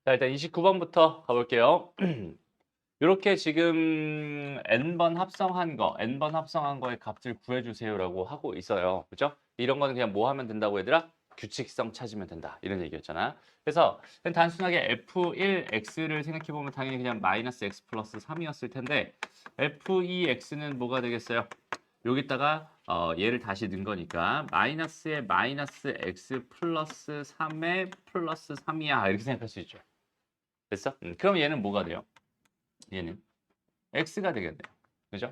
자, 일단 29번부터 가볼게요. 이렇게 지금 n번 합성한 거의 값을 구해주세요라고 하고 있어요. 그죠? 이런 거는 그냥 뭐 하면 된다고 얘들아? 규칙성 찾으면 된다. 이런 얘기였잖아. 그래서 그냥 단순하게 f1x를 생각해보면 당연히 그냥 마이너스 x 플러스 3이었을 텐데 f2x는 뭐가 되겠어요? 여기다가 얘를 다시 넣은 거니까 마이너스에 마이너스 x 플러스 3에 플러스 3이야. 이렇게 생각할 수 있죠. 됐어? 그럼 얘는 뭐가 돼요? 얘는 x가 되겠네요. 그죠?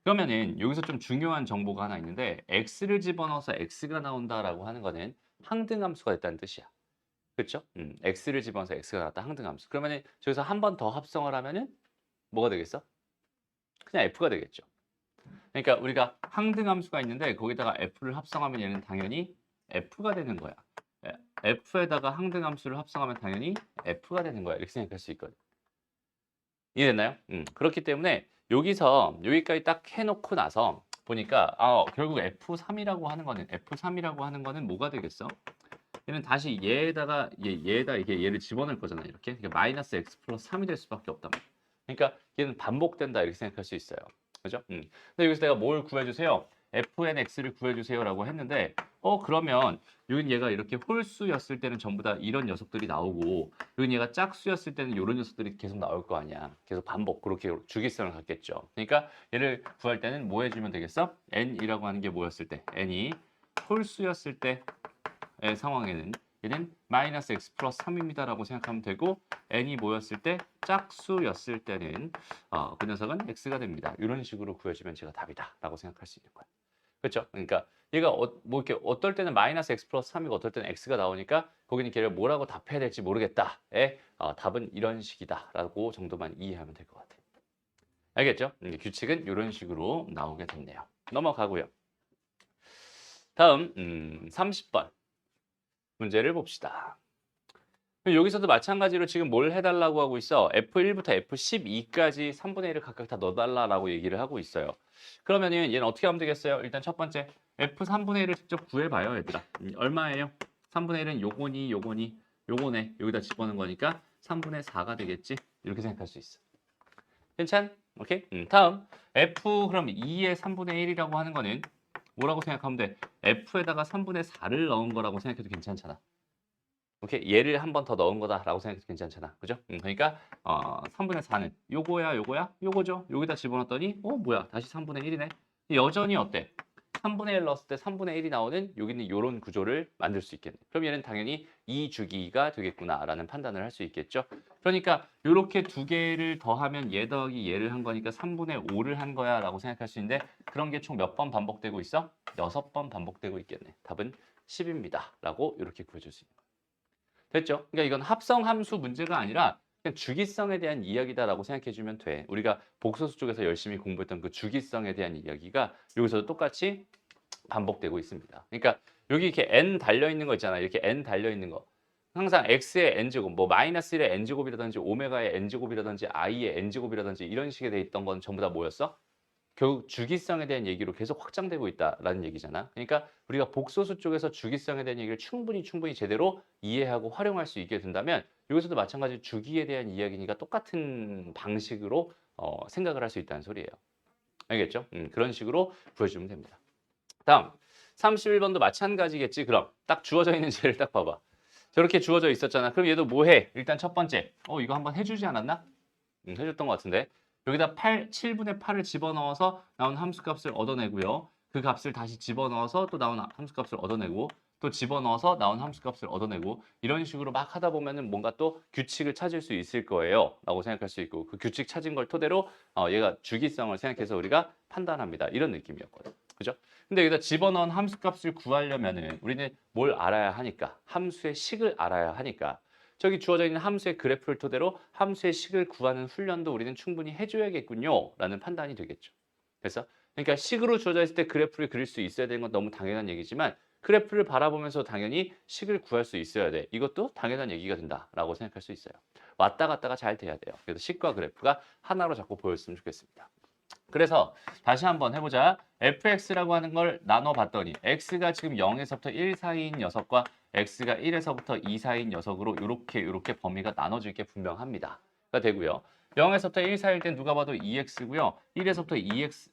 그러면은 여기서 좀 중요한 정보가 하나 있는데 x를 집어넣어서 x가 나온다라고 하는 거는 항등함수가 됐다는 뜻이야. 그렇죠? x를 집어넣어서 x가 나왔다 항등함수. 그러면은 저기서 한 번 더 합성을 하면은 뭐가 되겠어? 그냥 f가 되겠죠. 그러니까 우리가 항등함수가 있는데 거기다가 f를 합성하면 얘는 당연히 f가 되는 거야. f에다가 항등함수를 합성하면 당연히 f가 되는 거야. 이렇게 생각할 수 있거든. 이해됐나요? 그렇기 때문에 여기서 여기까지 딱 해놓고 나서 보니까 결국 F3이라고 하는 거는 뭐가 되겠어? 얘는 다시 얘에다 이렇게 얘를 집어넣을 거잖아요. 이렇게 그러니까 마이너스 x 플러스 3이 될 수밖에 없단 말이야. 그러니까 얘는 반복된다 이렇게 생각할 수 있어요. 그죠? 근데 여기서 내가 뭘 구해주세요? fnx를 구해주세요라고 했는데 그러면 여긴 얘가 이렇게 홀수였을 때는 전부 다 이런 녀석들이 나오고 여긴 얘가 짝수였을 때는 이런 녀석들이 계속 나올 거 아니야. 계속 반복 그렇게 주기성을 갖겠죠. 그러니까 얘를 구할 때는 뭐 해주면 되겠어? n이라고 하는 게 뭐였을 때? n이 홀수였을 때의 상황에는 얘는 마이너스 x 플러스 3입니다라고 생각하면 되고 n이 뭐였을 때 짝수였을 때는 그 녀석은 x가 됩니다. 이런 식으로 구해주면 제가 답이다라고 생각할 수 있는 거야. 그렇죠? 그러니까 얘가 뭐 이렇게 어떨 때는 마이너스 x 플러스 3이고 어떨 때는 x가 나오니까 거기는 걔를 뭐라고 답해야 될지 모르겠다의 답은 이런 식이다라고 정도만 이해하면 될 것 같아요. 알겠죠? 규칙은 이런 식으로 나오게 됐네요. 넘어가고요. 다음 30번 문제를 봅시다. 여기서도 마찬가지로 지금 뭘 해달라고 하고 있어? F1부터 F12까지 3분의 1을 각각 다 넣어달라고 얘기를 하고 있어요. 그러면은 얘는 어떻게 하면 되겠어요? 일단 첫 번째 F3분의 1을 직접 구해봐요, 얘들아. 얼마예요? 3분의 1은 요거네. 여기다 집어넣은 거니까 3분의 4가 되겠지? 이렇게 생각할 수 있어. 괜찮? 오케이? 다음 F 그럼 2의 3분의 1이라고 하는 거는 뭐라고 생각하면 돼? F에다가 3분의 4를 넣은 거라고 생각해도 괜찮잖아. 오케이, 얘를 한 번 더 넣은 거다라고 생각해도 괜찮잖아. 그죠? 그러니까 3분의 4는 요거야, 요거죠. 여기다 집어넣었더니 뭐야? 다시 3분의 1이네. 여전히 어때? 3분의 1 넣었을 때 3분의 1이 나오는 여기는 요런 구조를 만들 수 있겠네. 그럼 얘는 당연히 2주기가 되겠구나라는 판단을 할 수 있겠죠. 그러니까 요렇게 두 개를 더하면 얘 더하기 얘를 한 거니까 3분의 5를 한 거야라고 생각할 수 있는데 그런 게 총 몇 번 반복되고 있어? 6번 반복되고 있겠네. 답은 10입니다라고 이렇게 구해줄 수 있는 거야. 됐죠? 그러니까 이건 합성 함수 문제가 아니라 그냥 주기성에 대한 이야기다라고 생각해 주면 돼. 우리가 복소수 쪽에서 열심히 공부했던 그 주기성에 대한 이야기가 여기서도 똑같이 반복되고 있습니다. 그러니까 여기 이렇게 n 달려 있는 거 있잖아. 이렇게 n 달려 있는 거. 항상 x의 n제곱, 뭐 마이너스 1의 n제곱이라든지 오메가의 n제곱이라든지 i의 n제곱이라든지 이런 식의 돼 있던 건 전부 다 뭐였어? 결국 주기성에 대한 얘기로 계속 확장되고 있다라는 얘기잖아. 그러니까 우리가 복소수 쪽에서 주기성에 대한 얘기를 충분히 제대로 이해하고 활용할 수 있게 된다면 여기서도 마찬가지로 주기에 대한 이야기니까 똑같은 방식으로 생각을 할 수 있다는 소리예요. 알겠죠? 그런 식으로 구해주면 됩니다. 다음 31번도 마찬가지겠지. 그럼 딱 주어져 있는 죄를 딱 봐봐. 저렇게 주어져 있었잖아. 그럼 얘도 뭐 해? 일단 첫 번째 이거 한번 해주지 않았나? 해줬던 것 같은데 여기다 7분의 8을 집어넣어서 나온 함수값을 얻어내고요. 그 값을 다시 집어넣어서 또 나온 함수값을 얻어내고 또 집어넣어서 나온 함수값을 얻어내고 이런 식으로 막 하다 보면은 뭔가 또 규칙을 찾을 수 있을 거예요 라고 생각할 수 있고 그 규칙 찾은 걸 토대로 얘가 주기성을 생각해서 우리가 판단합니다 이런 느낌이었거든. 그죠? 근데 여기다 집어넣은 함수값을 구하려면은 우리는 뭘 알아야 하니까 함수의 식을 알아야 하니까 저기 주어져 있는 함수의 그래프를 토대로 함수의 식을 구하는 훈련도 우리는 충분히 해줘야겠군요 라는 판단이 되겠죠. 그래서 그러니까 식으로 주어져 있을 때 그래프를 그릴 수 있어야 되는 건 너무 당연한 얘기지만 그래프를 바라보면서 당연히 식을 구할 수 있어야 돼. 이것도 당연한 얘기가 된다라고 생각할 수 있어요. 왔다 갔다가 잘 돼야 돼요. 그래서 식과 그래프가 하나로 자꾸 보였으면 좋겠습니다. 그래서 다시 한번 해보자. fx라고 하는 걸 나눠봤더니 x가 지금 0에서부터 1 사이인 녀석과 x가 1에서부터 2 사이인 녀석으로 요렇게 범위가 나눠질 게 분명합니다. 가 되고요. 0에서부터 1 사이일 땐 누가 봐도 2x고요. 1에서부터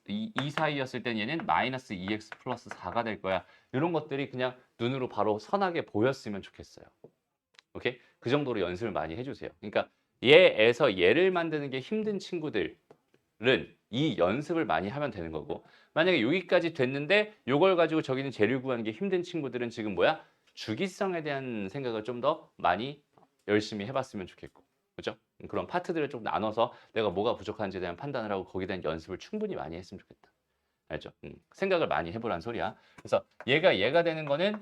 2 사이였을 땐 얘는 마이너스 2x 플러스 4가 될 거야. 이런 것들이 그냥 눈으로 바로 선하게 보였으면 좋겠어요. 오케이? 그 정도로 연습을 많이 해주세요. 그러니까 얘에서 얘를 만드는 게 힘든 친구들은 이 연습을 많이 하면 되는 거고, 만약에 여기까지 됐는데 요걸 가지고 저기는 재료 구하는 게 힘든 친구들은 지금 뭐야? 주기성에 대한 생각을 좀 더 많이 열심히 해봤으면 좋겠고, 그죠? 그런 파트들을 좀 나눠서 내가 뭐가 부족한지에 대한 판단을 하고 거기에 대한 연습을 충분히 많이 했으면 좋겠다. 알죠? 생각을 많이 해보란 소리야. 그래서 얘가 되는 거는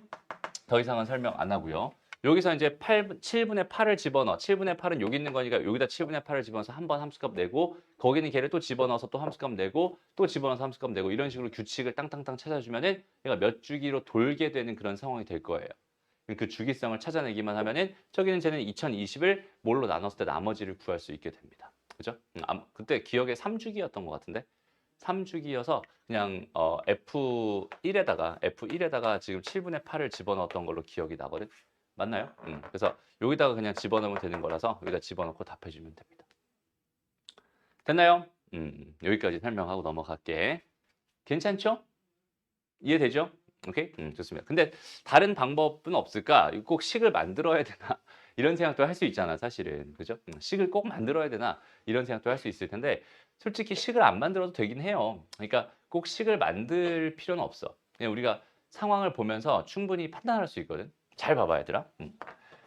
더 이상은 설명 안 하고요. 여기서 이제 7분의 8을 집어넣어. 7분의 8은 여기 있는 거니까 여기다 7분의 8을 집어넣어서 한 번 함수값 내고, 거기는 걔를 또 집어넣어서 또 함수값 내고, 또 집어넣어서 함수값 내고, 이런 식으로 규칙을 땅땅땅 찾아주면은 얘가 몇 주기로 돌게 되는 그런 상황이 될 거예요. 그 주기성을 찾아내기만 하면은 저기는 쟤는 2020을 뭘로 나눴을 때 나머지를 구할 수 있게 됩니다. 그죠? 그때 기억에 3주기였던 것 같은데, 3주기여서 그냥 F1에다가 지금 7분의 8을 집어넣었던 걸로 기억이 나거든. 맞나요? 그래서 여기다가 그냥 집어넣으면 되는 거라서 여기다 집어넣고 답해주면 됩니다. 됐나요? 여기까지 설명하고 넘어갈게. 괜찮죠? 이해되죠? 오케이? 좋습니다. 근데 다른 방법은 없을까? 꼭 식을 만들어야 되나? 이런 생각도 할 수 있잖아, 사실은. 그죠? 식을 꼭 만들어야 되나? 이런 생각도 할 수 있을 텐데, 솔직히 식을 안 만들어도 되긴 해요. 그러니까 꼭 식을 만들 필요는 없어. 그냥 우리가 상황을 보면서 충분히 판단할 수 있거든. 잘 봐봐, 얘들아.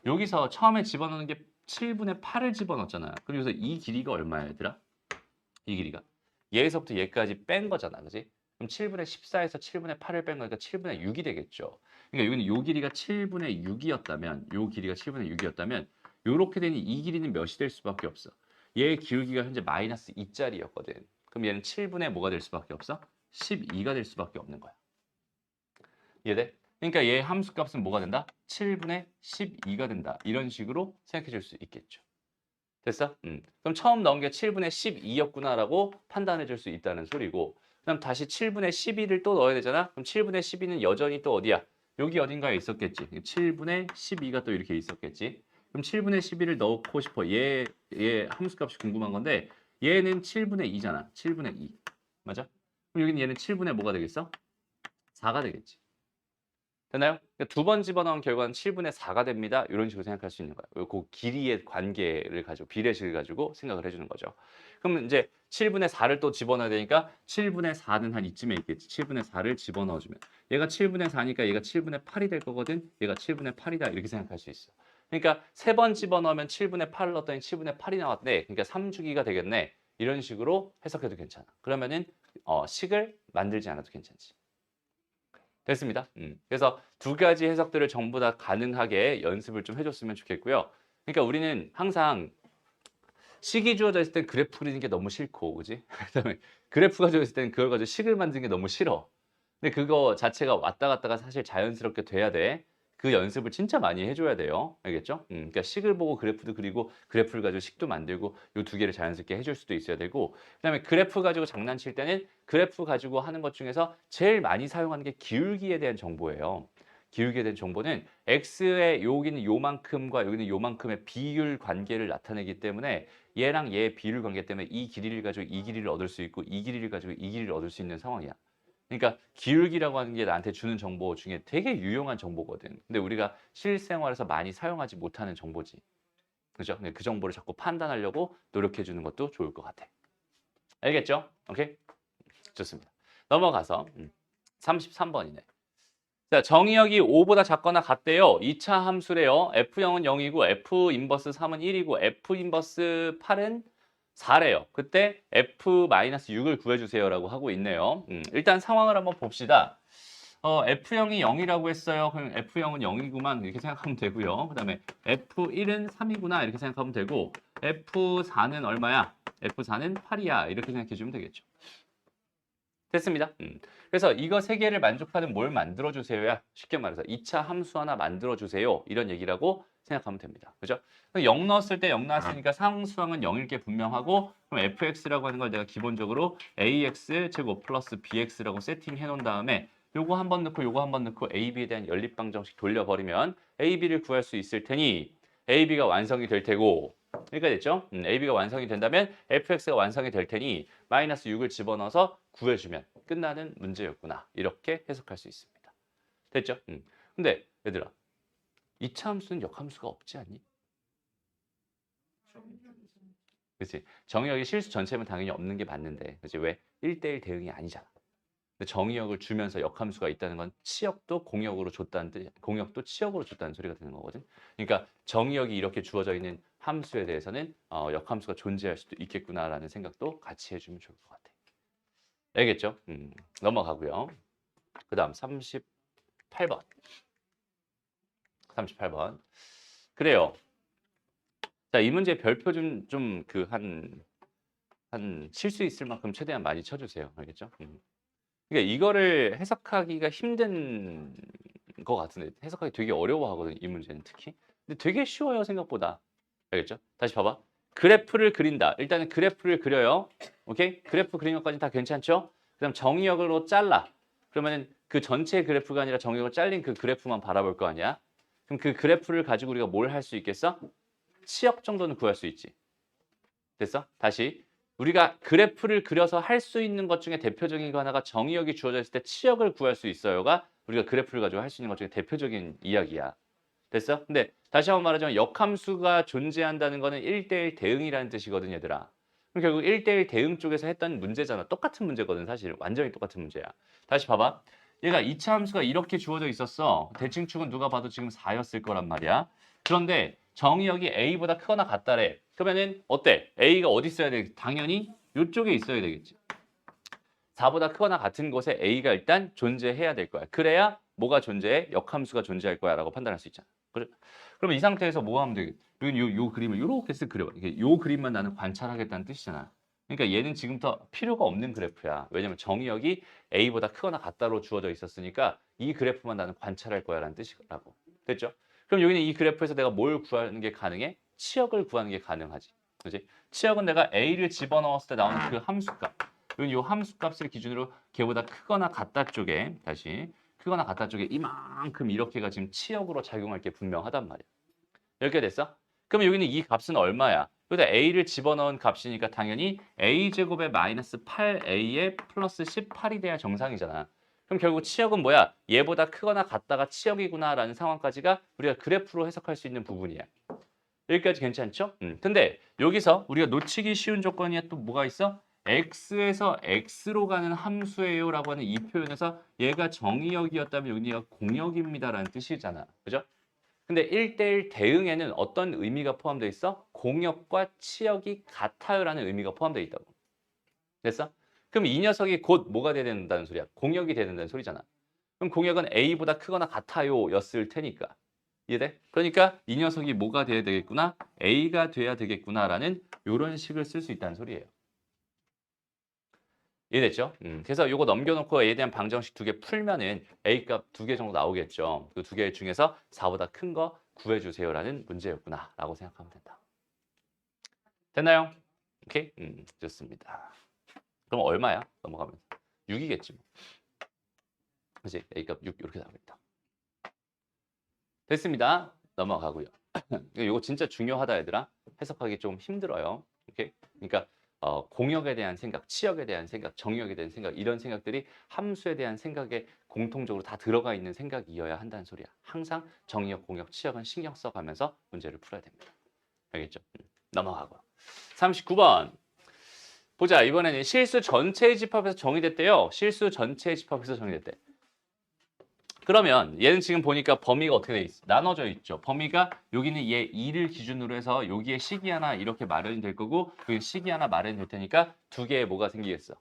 여기서 처음에 집어넣는 게 7분의 8을 집어넣었잖아. 그럼 여기서 이 길이가 얼마야, 얘들아? 이 길이가. 얘에서부터 얘까지 뺀 거잖아, 그지? 그럼 7분의 14에서 7분의 8을 뺀 거니까 7분의 6이 되겠죠. 그러니까 여기는 요 길이가 7분의 6이었다면, 요 길이가 7분의 6이었다면, 요렇게 되니 이 길이는 몇이 될 수밖에 없어. 얘의 기울기가 현재 마이너스 2짜리였거든. 그럼 얘는 7분의 뭐가 될 수밖에 없어? 12가 될 수밖에 없는 거야. 이해돼? 그러니까 얘 함수값은 뭐가 된다? 7분의 12가 된다. 이런 식으로 생각해 줄 수 있겠죠. 됐어? 그럼 처음 넣은 게 7분의 12였구나라고 판단해 줄 수 있다는 소리고, 그럼 다시 7분의 12를 또 넣어야 되잖아? 그럼 7분의 12는 여전히 또 어디야? 여기 어딘가에 있었겠지. 7분의 12가 또 이렇게 있었겠지. 그럼 7분의 12를 넣고 싶어. 얘 함수값이 궁금한 건데, 얘는 7분의 2잖아. 7분의 2. 맞아? 그럼 여기는 얘는 7분의 뭐가 되겠어? 4가 되겠지. 되나요? 그러니까 두 번 집어넣은 결과는 7분의 4가 됩니다. 이런 식으로 생각할 수 있는 거예요. 그 길이의 관계를 가지고, 비례식을 가지고 생각을 해주는 거죠. 그러면 이제 7분의 4를 또 집어넣어야 되니까 7분의 4는 한 이쯤에 있겠지. 7분의 4를 집어넣어주면 얘가 7분의 4니까 얘가 7분의 8이 될 거거든. 얘가 7분의 8이다 이렇게 생각할 수 있어. 그러니까 세 번 집어넣으면 7분의 8을 넣었더니 7분의 8이 나왔네. 그러니까 3주기가 되겠네. 이런 식으로 해석해도 괜찮아. 그러면은 식을 만들지 않아도 괜찮지. 됐습니다. 그래서 두 가지 해석들을 전부 다 가능하게 연습을 좀 해줬으면 좋겠고요. 그러니까 우리는 항상 식이 주어져 있을 땐 그래프 그리는 게 너무 싫고, 그지? 그다음에 그래프가 주어져 있을 때는 그걸 가지고 식을 만드는 게 너무 싫어. 근데 그거 자체가 왔다 갔다가 사실 자연스럽게 돼야 돼. 그 연습을 진짜 많이 해줘야 돼요. 알겠죠? 그러니까 식을 보고 그래프도 그리고 그래프를 가지고 식도 만들고 요 두 개를 자연스럽게 해줄 수도 있어야 되고, 그다음에 그래프 가지고 장난칠 때는 그래프 가지고 하는 것 중에서 제일 많이 사용하는 게 기울기에 대한 정보예요. 기울기에 대한 정보는 x의 여기는 요만큼과 여기는 요만큼의 비율 관계를 나타내기 때문에 얘랑 얘의 비율 관계 때문에 이 길이를 가지고 이 길이를 얻을 수 있고 이 길이를 가지고 이 길이를 얻을 수 있는 상황이야. 그러니까 기울기라고 하는 게 나한테 주는 정보 중에 되게 유용한 정보거든. 근데 우리가 실생활에서 많이 사용하지 못하는 정보지. 그죠? 그 정보를 자꾸 판단하려고 노력해 주는 것도 좋을 것 같아. 알겠죠? 오케이? 좋습니다. 넘어가서 33번이네. 자, 정의역이 5보다 작거나 같대요. 2차 함수래요. F0은 0이고 F 인버스 3은 1이고 F 인버스 8은 4래요. 그때 F-6을 구해주세요라고 하고 있네요. 일단 상황을 한번 봅시다. F0이 0이라고 했어요. 그럼 F0은 0이구만 이렇게 생각하면 되고요. 그 다음에 F1은 3이구나 이렇게 생각하면 되고, F4는 얼마야? F4는 8이야 이렇게 생각해 주면 되겠죠. 됐습니다. 그래서 이거 세 개를 만족하는 뭘 만들어주세요야. 쉽게 말해서 2차 함수 하나 만들어주세요. 이런 얘기라고 생각하면 됩니다. 그죠? 0 넣었을 때 0 나왔으니까 상수항은 0일 게 분명하고, 그럼 fx라고 하는 걸 내가 기본적으로 ax 제곱 플러스 bx라고 세팅해 놓은 다음에 요거 한번 넣고 요거 한번 넣고 A, B에 대한 연립방정식 돌려버리면 A, B를 구할 수 있을 테니 A, B가 완성이 될 테고 그러니까 됐죠? A, B가 완성이 된다면 fx가 완성이 될 테니 마이너스 6을 집어넣어서 구해주면 끝나는 문제였구나. 이렇게 해석할 수 있습니다. 됐죠? 근데 얘들아, 이차 함수는 역함수가 없지 않니? 그렇지? 정의역이 실수 전체면 당연히 없는 게 맞는데 그렇지? 왜? 1대1 대응이 아니잖아. 근데 정의역을 주면서 역함수가 있다는 건 치역도 공역으로 줬다는 뜻, 공역도 치역으로 줬다는 소리가 되는 거거든. 그러니까 정의역이 이렇게 주어져 있는 함수에 대해서는 역함수가 존재할 수도 있겠구나라는 생각도 같이 해주면 좋을 것 같아. 알겠죠? 넘어가고요. 그 다음 38번. 38번. 그래요. 자, 이 문제 별표 좀 그 한 칠 수 있을 만큼 최대한 많이 쳐주세요. 알겠죠? 그러니까 이거를 해석하기가 힘든 것 같은데 해석하기 되게 어려워하거든 이 문제는 특히. 근데 되게 쉬워요 생각보다. 알겠죠? 다시 봐봐. 그래프를 그린다. 일단은 그래프를 그려요. 오케이? 그래프 그린 것까지 다 괜찮죠? 그다음 정의역으로 잘라. 그러면은 그 전체 그래프가 아니라 정의역으로 잘린 그 그래프만 바라볼 거 아니야? 그럼 그 그래프를 가지고 우리가 뭘 할 수 있겠어? 치역 정도는 구할 수 있지. 됐어? 다시. 우리가 그래프를 그려서 할 수 있는 것 중에 대표적인 거 하나가 정의역이 주어져 있을 때 치역을 구할 수 있어요가 우리가 그래프를 가지고 할 수 있는 것 중에 대표적인 이야기야. 됐어? 근데 다시 한번 말하자면 역함수가 존재한다는 거는 1대1 대응이라는 뜻이거든, 얘들아. 그럼 결국 1대1 대응 쪽에서 했던 문제잖아. 똑같은 문제거든, 사실. 완전히 똑같은 문제야. 다시 봐봐. 얘가 2차 함수가 이렇게 주어져 있었어. 대칭축은 누가 봐도 지금 4였을 거란 말이야. 그런데 정의역이 A보다 크거나 같다래. 그러면은 어때? A가 어디 있어야 돼? 당연히 이쪽에 있어야 되겠지. 4보다 크거나 같은 곳에 A가 일단 존재해야 될 거야. 그래야 뭐가 존재해? 역함수가 존재할 거야 라고 판단할 수 있잖아. 그래? 그러면 이 상태에서 뭐 하면 되겠? 요 그림을 이렇게 쓱 그려봐. 이게 요 그림만 나는 관찰하겠다는 뜻이잖아. 그러니까 얘는 지금부터 필요가 없는 그래프야. 왜냐면 정의역이 A보다 크거나 같다로 주어져 있었으니까 이 그래프만 나는 관찰할 거야 라는 뜻이라고. 됐죠? 그럼 여기는 이 그래프에서 내가 뭘 구하는 게 가능해? 치역을 구하는 게 가능하지. 그지? 치역은 내가 A를 집어넣었을 때 나오는 그 함수값. 이 함수값을 기준으로 걔보다 크거나 같다 쪽에 다시 크거나 같다 쪽에 이만큼 이렇게가 지금 치역으로 작용할 게 분명하단 말이야. 이렇게 됐어? 그러면 여기는 이 값은 얼마야? 여기다 a를 집어넣은 값이니까 당연히 a제곱에 마이너스 8a에 플러스 18이 돼야 정상이잖아. 그럼 결국 치역은 뭐야? 얘보다 크거나 같다가 치역이구나라는 상황까지가 우리가 그래프로 해석할 수 있는 부분이야. 여기까지 괜찮죠? 근데 여기서 우리가 놓치기 쉬운 조건이 또 뭐가 있어? x에서 x로 가는 함수예요 라고 하는 이 표현에서 얘가 정의역이었다면 여기가 공역입니다라는 뜻이잖아. 그죠? 근데 1대1 대응에는 어떤 의미가 포함되어 있어? 공역과 치역이 같아요라는 의미가 포함되어 있다고. 됐어? 그럼 이 녀석이 곧 뭐가 돼야 된다는 소리야? 공역이 돼야 된다는 소리잖아. 그럼 공역은 a보다 크거나 같아요 였을 테니까. 이해돼? 그러니까 이 녀석이 뭐가 돼야 되겠구나? a가 돼야 되겠구나라는 이런 식을 쓸 수 있다는 소리예요. 이해됐죠? 그래서 이거 넘겨놓고 a에 대한 방정식 2개 풀면은 a 값 2개 정도 나오겠죠. 그 2개 중에서 4보다 큰 거 구해주세요라는 문제였구나 라고 생각하면 된다. 됐나요? 오케이? 좋습니다. 그럼 얼마야? 넘어가면 6이겠지 뭐. 그치? a 값 6 이렇게 나오겠다. 됐습니다. 넘어가고요. 이거 진짜 중요하다 얘들아. 해석하기 좀 힘들어요. 오케이? 그러니까 공역에 대한 생각, 치역에 대한 생각, 정역에 대한 생각 이런 생각들이 함수에 대한 생각에 공통적으로 다 들어가 있는 생각이어야 한다는 소리야. 항상 정역, 공역, 치역은 신경 써가면서 문제를 풀어야 됩니다. 알겠죠? 넘어가고요. 39번. 보자. 이번에는 실수 전체의 집합에서 정의됐대요. 실수 전체의 집합에서 정의됐대. 그러면 얘는 지금 보니까 범위가 어떻게 돼 있어? 나눠져 있죠. 범위가 여기는 얘 2를 기준으로 해서 여기에 식이 하나 이렇게 마련이 될 거고 여기 식이 하나 마련이 될 테니까 두 개의 뭐가 생기겠어?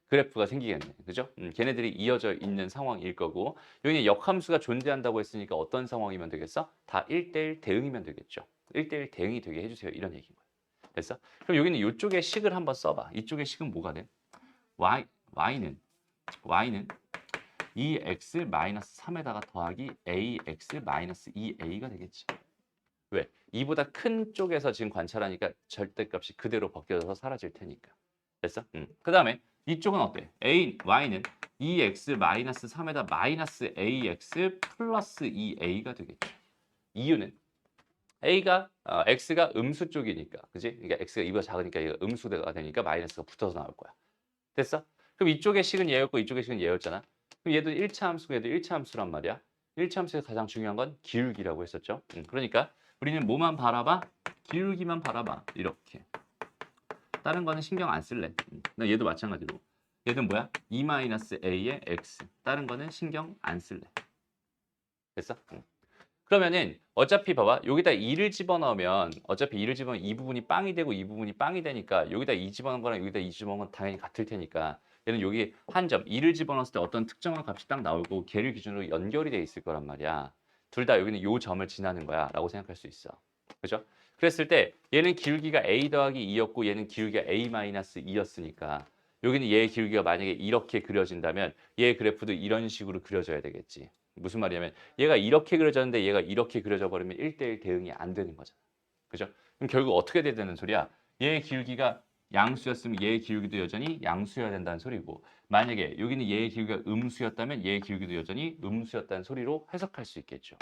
그래프가 생기겠네. 그죠? 걔네들이 이어져 있는 상황일 거고 여기는 역함수가 존재한다고 했으니까 어떤 상황이면 되겠어? 다 1대1 대응이면 되겠죠. 1대1 대응이 되게 해주세요. 이런 얘기인 거야. 됐어? 그럼 여기는 이쪽에 식을 한번 써봐. 이쪽에 식은 뭐가 돼? y는 2x-3에다가 더하기 ax-2a가 되겠지. 왜? 2보다 큰 쪽에서 지금 관찰하니까 절대값이 그대로 벗겨져서 사라질 테니까. 됐어? 그 다음에 이쪽은 어때? y는 2x 마이너스 3에다 마이너스 ax 플러스 2a가 되겠죠. 이유는 A가 X가 음수 쪽이니까, 그지? 그러니까 X가 2보다 작으니까 얘가 음수가 되니까 마이너스가 붙어서 나올 거야. 됐어? 그럼 이쪽의 식은 얘였고 이쪽의 식은 얘였잖아. 그럼 얘도 1차 함수고 얘도 1차 함수란 말이야. 1차 함수에서 가장 중요한 건 기울기라고 했었죠. 그러니까 우리는 뭐만 바라봐? 기울기만 바라봐. 이렇게. 다른 거는 신경 안 쓸래. 나 얘도 마찬가지로. 얘는 뭐야? 2-a의 x. 다른 거는 신경 안 쓸래. 됐어? 그러면은 어차피 봐봐. 여기다 2를 집어넣으면 어차피 2를 집어넣으면 이 부분이 빵이 되고 이 부분이 빵이 되니까 여기다 2 집어넣은 거랑 여기다 2 집어넣은 건 당연히 같을 테니까 얘는 여기 한 점 2를 집어넣었을 때 어떤 특정한 값이 딱 나오고 걔를 기준으로 연결이 돼 있을 거란 말이야. 둘 다 여기는 요 점을 지나는 거야 라고 생각할 수 있어. 그죠? 그랬을 때 얘는 기울기가 a 더하기 2였고 얘는 기울기가 a 마이너스 2였으니까 여기는 얘의 기울기가 만약에 이렇게 그려진다면 얘의 그래프도 이런 식으로 그려져야 되겠지. 무슨 말이냐면 얘가 이렇게 그려졌는데 얘가 이렇게 그려져 버리면 1대1 대응이 안 되는 거잖아. 그죠? 그럼 결국 어떻게 돼야 되는 소리야? 얘의 기울기가 양수였으면 얘의 기울기도 여전히 양수여야 된다는 소리고 만약에 여기는 얘의 기울기가 음수였다면 얘의 기울기도 여전히 음수였다는 소리로 해석할 수 있겠죠.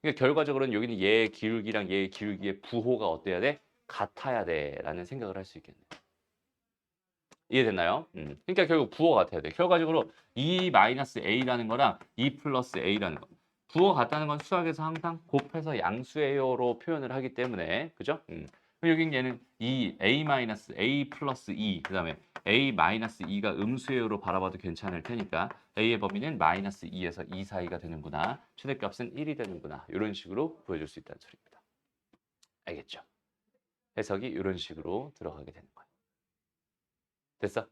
그러니까 결과적으로는 여기는 얘의 기울기랑 얘의 기울기의 부호가 어때야 돼? 같아야 돼라는 생각을 할 수 있겠네. 이해됐나요? 그러니까 결국 부호가 같아야 돼. 결과적으로 2-a라는 거랑 2+a라는 거. 부호가 같다는 건 수학에서 항상 곱해서 양수예요로 표현을 하기 때문에 그죠? 그럼 여기 얘는 a 플러스 2 그다음에 a-2가 음수예요로 바라봐도 괜찮을 테니까 a의 범위는 마이너스 2에서 2 사이가 되는구나. 최대값은 1이 되는구나. 이런 식으로 보여줄 수 있다는 소리입니다. 알겠죠? 해석이 이런 식으로 들어가게 되는 거예요. 됐어?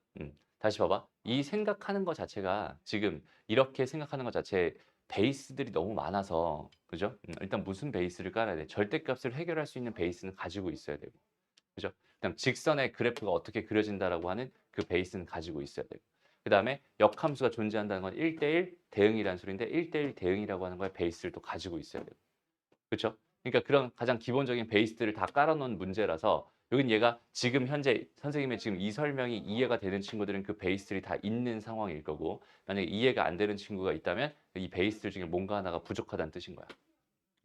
다시 봐봐. 이 생각하는 것 자체가 지금 이렇게 생각하는 것 자체 베이스들이 너무 많아서 그죠? 일단 무슨 베이스를 깔아야 돼? 절대값을 해결할 수 있는 베이스는 가지고 있어야 되고 그죠? 그다음 직선의 그래프가 어떻게 그려진다라고 하는 그 베이스는 가지고 있어야 되고 그다음에 역함수가 존재한다는 건 1대1 대응이라는 소리인데 1대1 대응이라고 하는 거에 베이스를 또 가지고 있어야 되고 그렇죠? 그러니까 그런 가장 기본적인 베이스들을 다 깔아놓은 문제라서 여긴 얘가 지금 현재 선생님의 지금 이 설명이 이해가 되는 친구들은 그 베이스들이 다 있는 상황일 거고 만약에 이해가 안 되는 친구가 있다면 이 베이스들 중에 뭔가 하나가 부족하다는 뜻인 거야.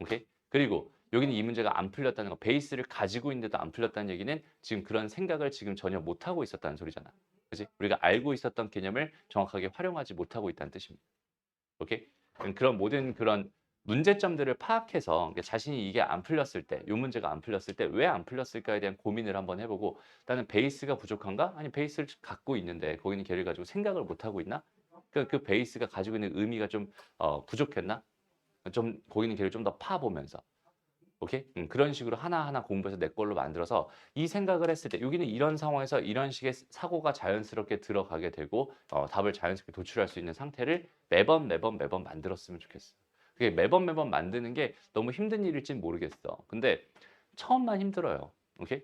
오케이? 그리고 여기는 이 문제가 안 풀렸다는 거 베이스를 가지고 있는데도 안 풀렸다는 얘기는 지금 그런 생각을 지금 전혀 못하고 있었다는 소리잖아. 그지? 우리가 알고 있었던 개념을 정확하게 활용하지 못하고 있다는 뜻입니다. 오케이? 그런 모든 그런 문제점들을 파악해서 그러니까 자신이 이게 안 풀렸을 때, 이 문제가 안 풀렸을 때 왜 안 풀렸을까에 대한 고민을 한번 해보고 나는 베이스가 부족한가? 아니 베이스를 갖고 있는데 거기는 걔를 가지고 생각을 못 하고 있나? 그 베이스가 가지고 있는 의미가 좀 부족했나? 좀 거기는 걔를 좀 더 파보면서 오케이? 그런 식으로 하나하나 공부해서 내 걸로 만들어서 이 생각을 했을 때 여기는 이런 상황에서 이런 식의 사고가 자연스럽게 들어가게 되고 답을 자연스럽게 도출할 수 있는 상태를 매번 만들었으면 좋겠어. 그게 매번 만드는 게 너무 힘든 일일진 모르겠어. 근데 처음만 힘들어요. 오케이?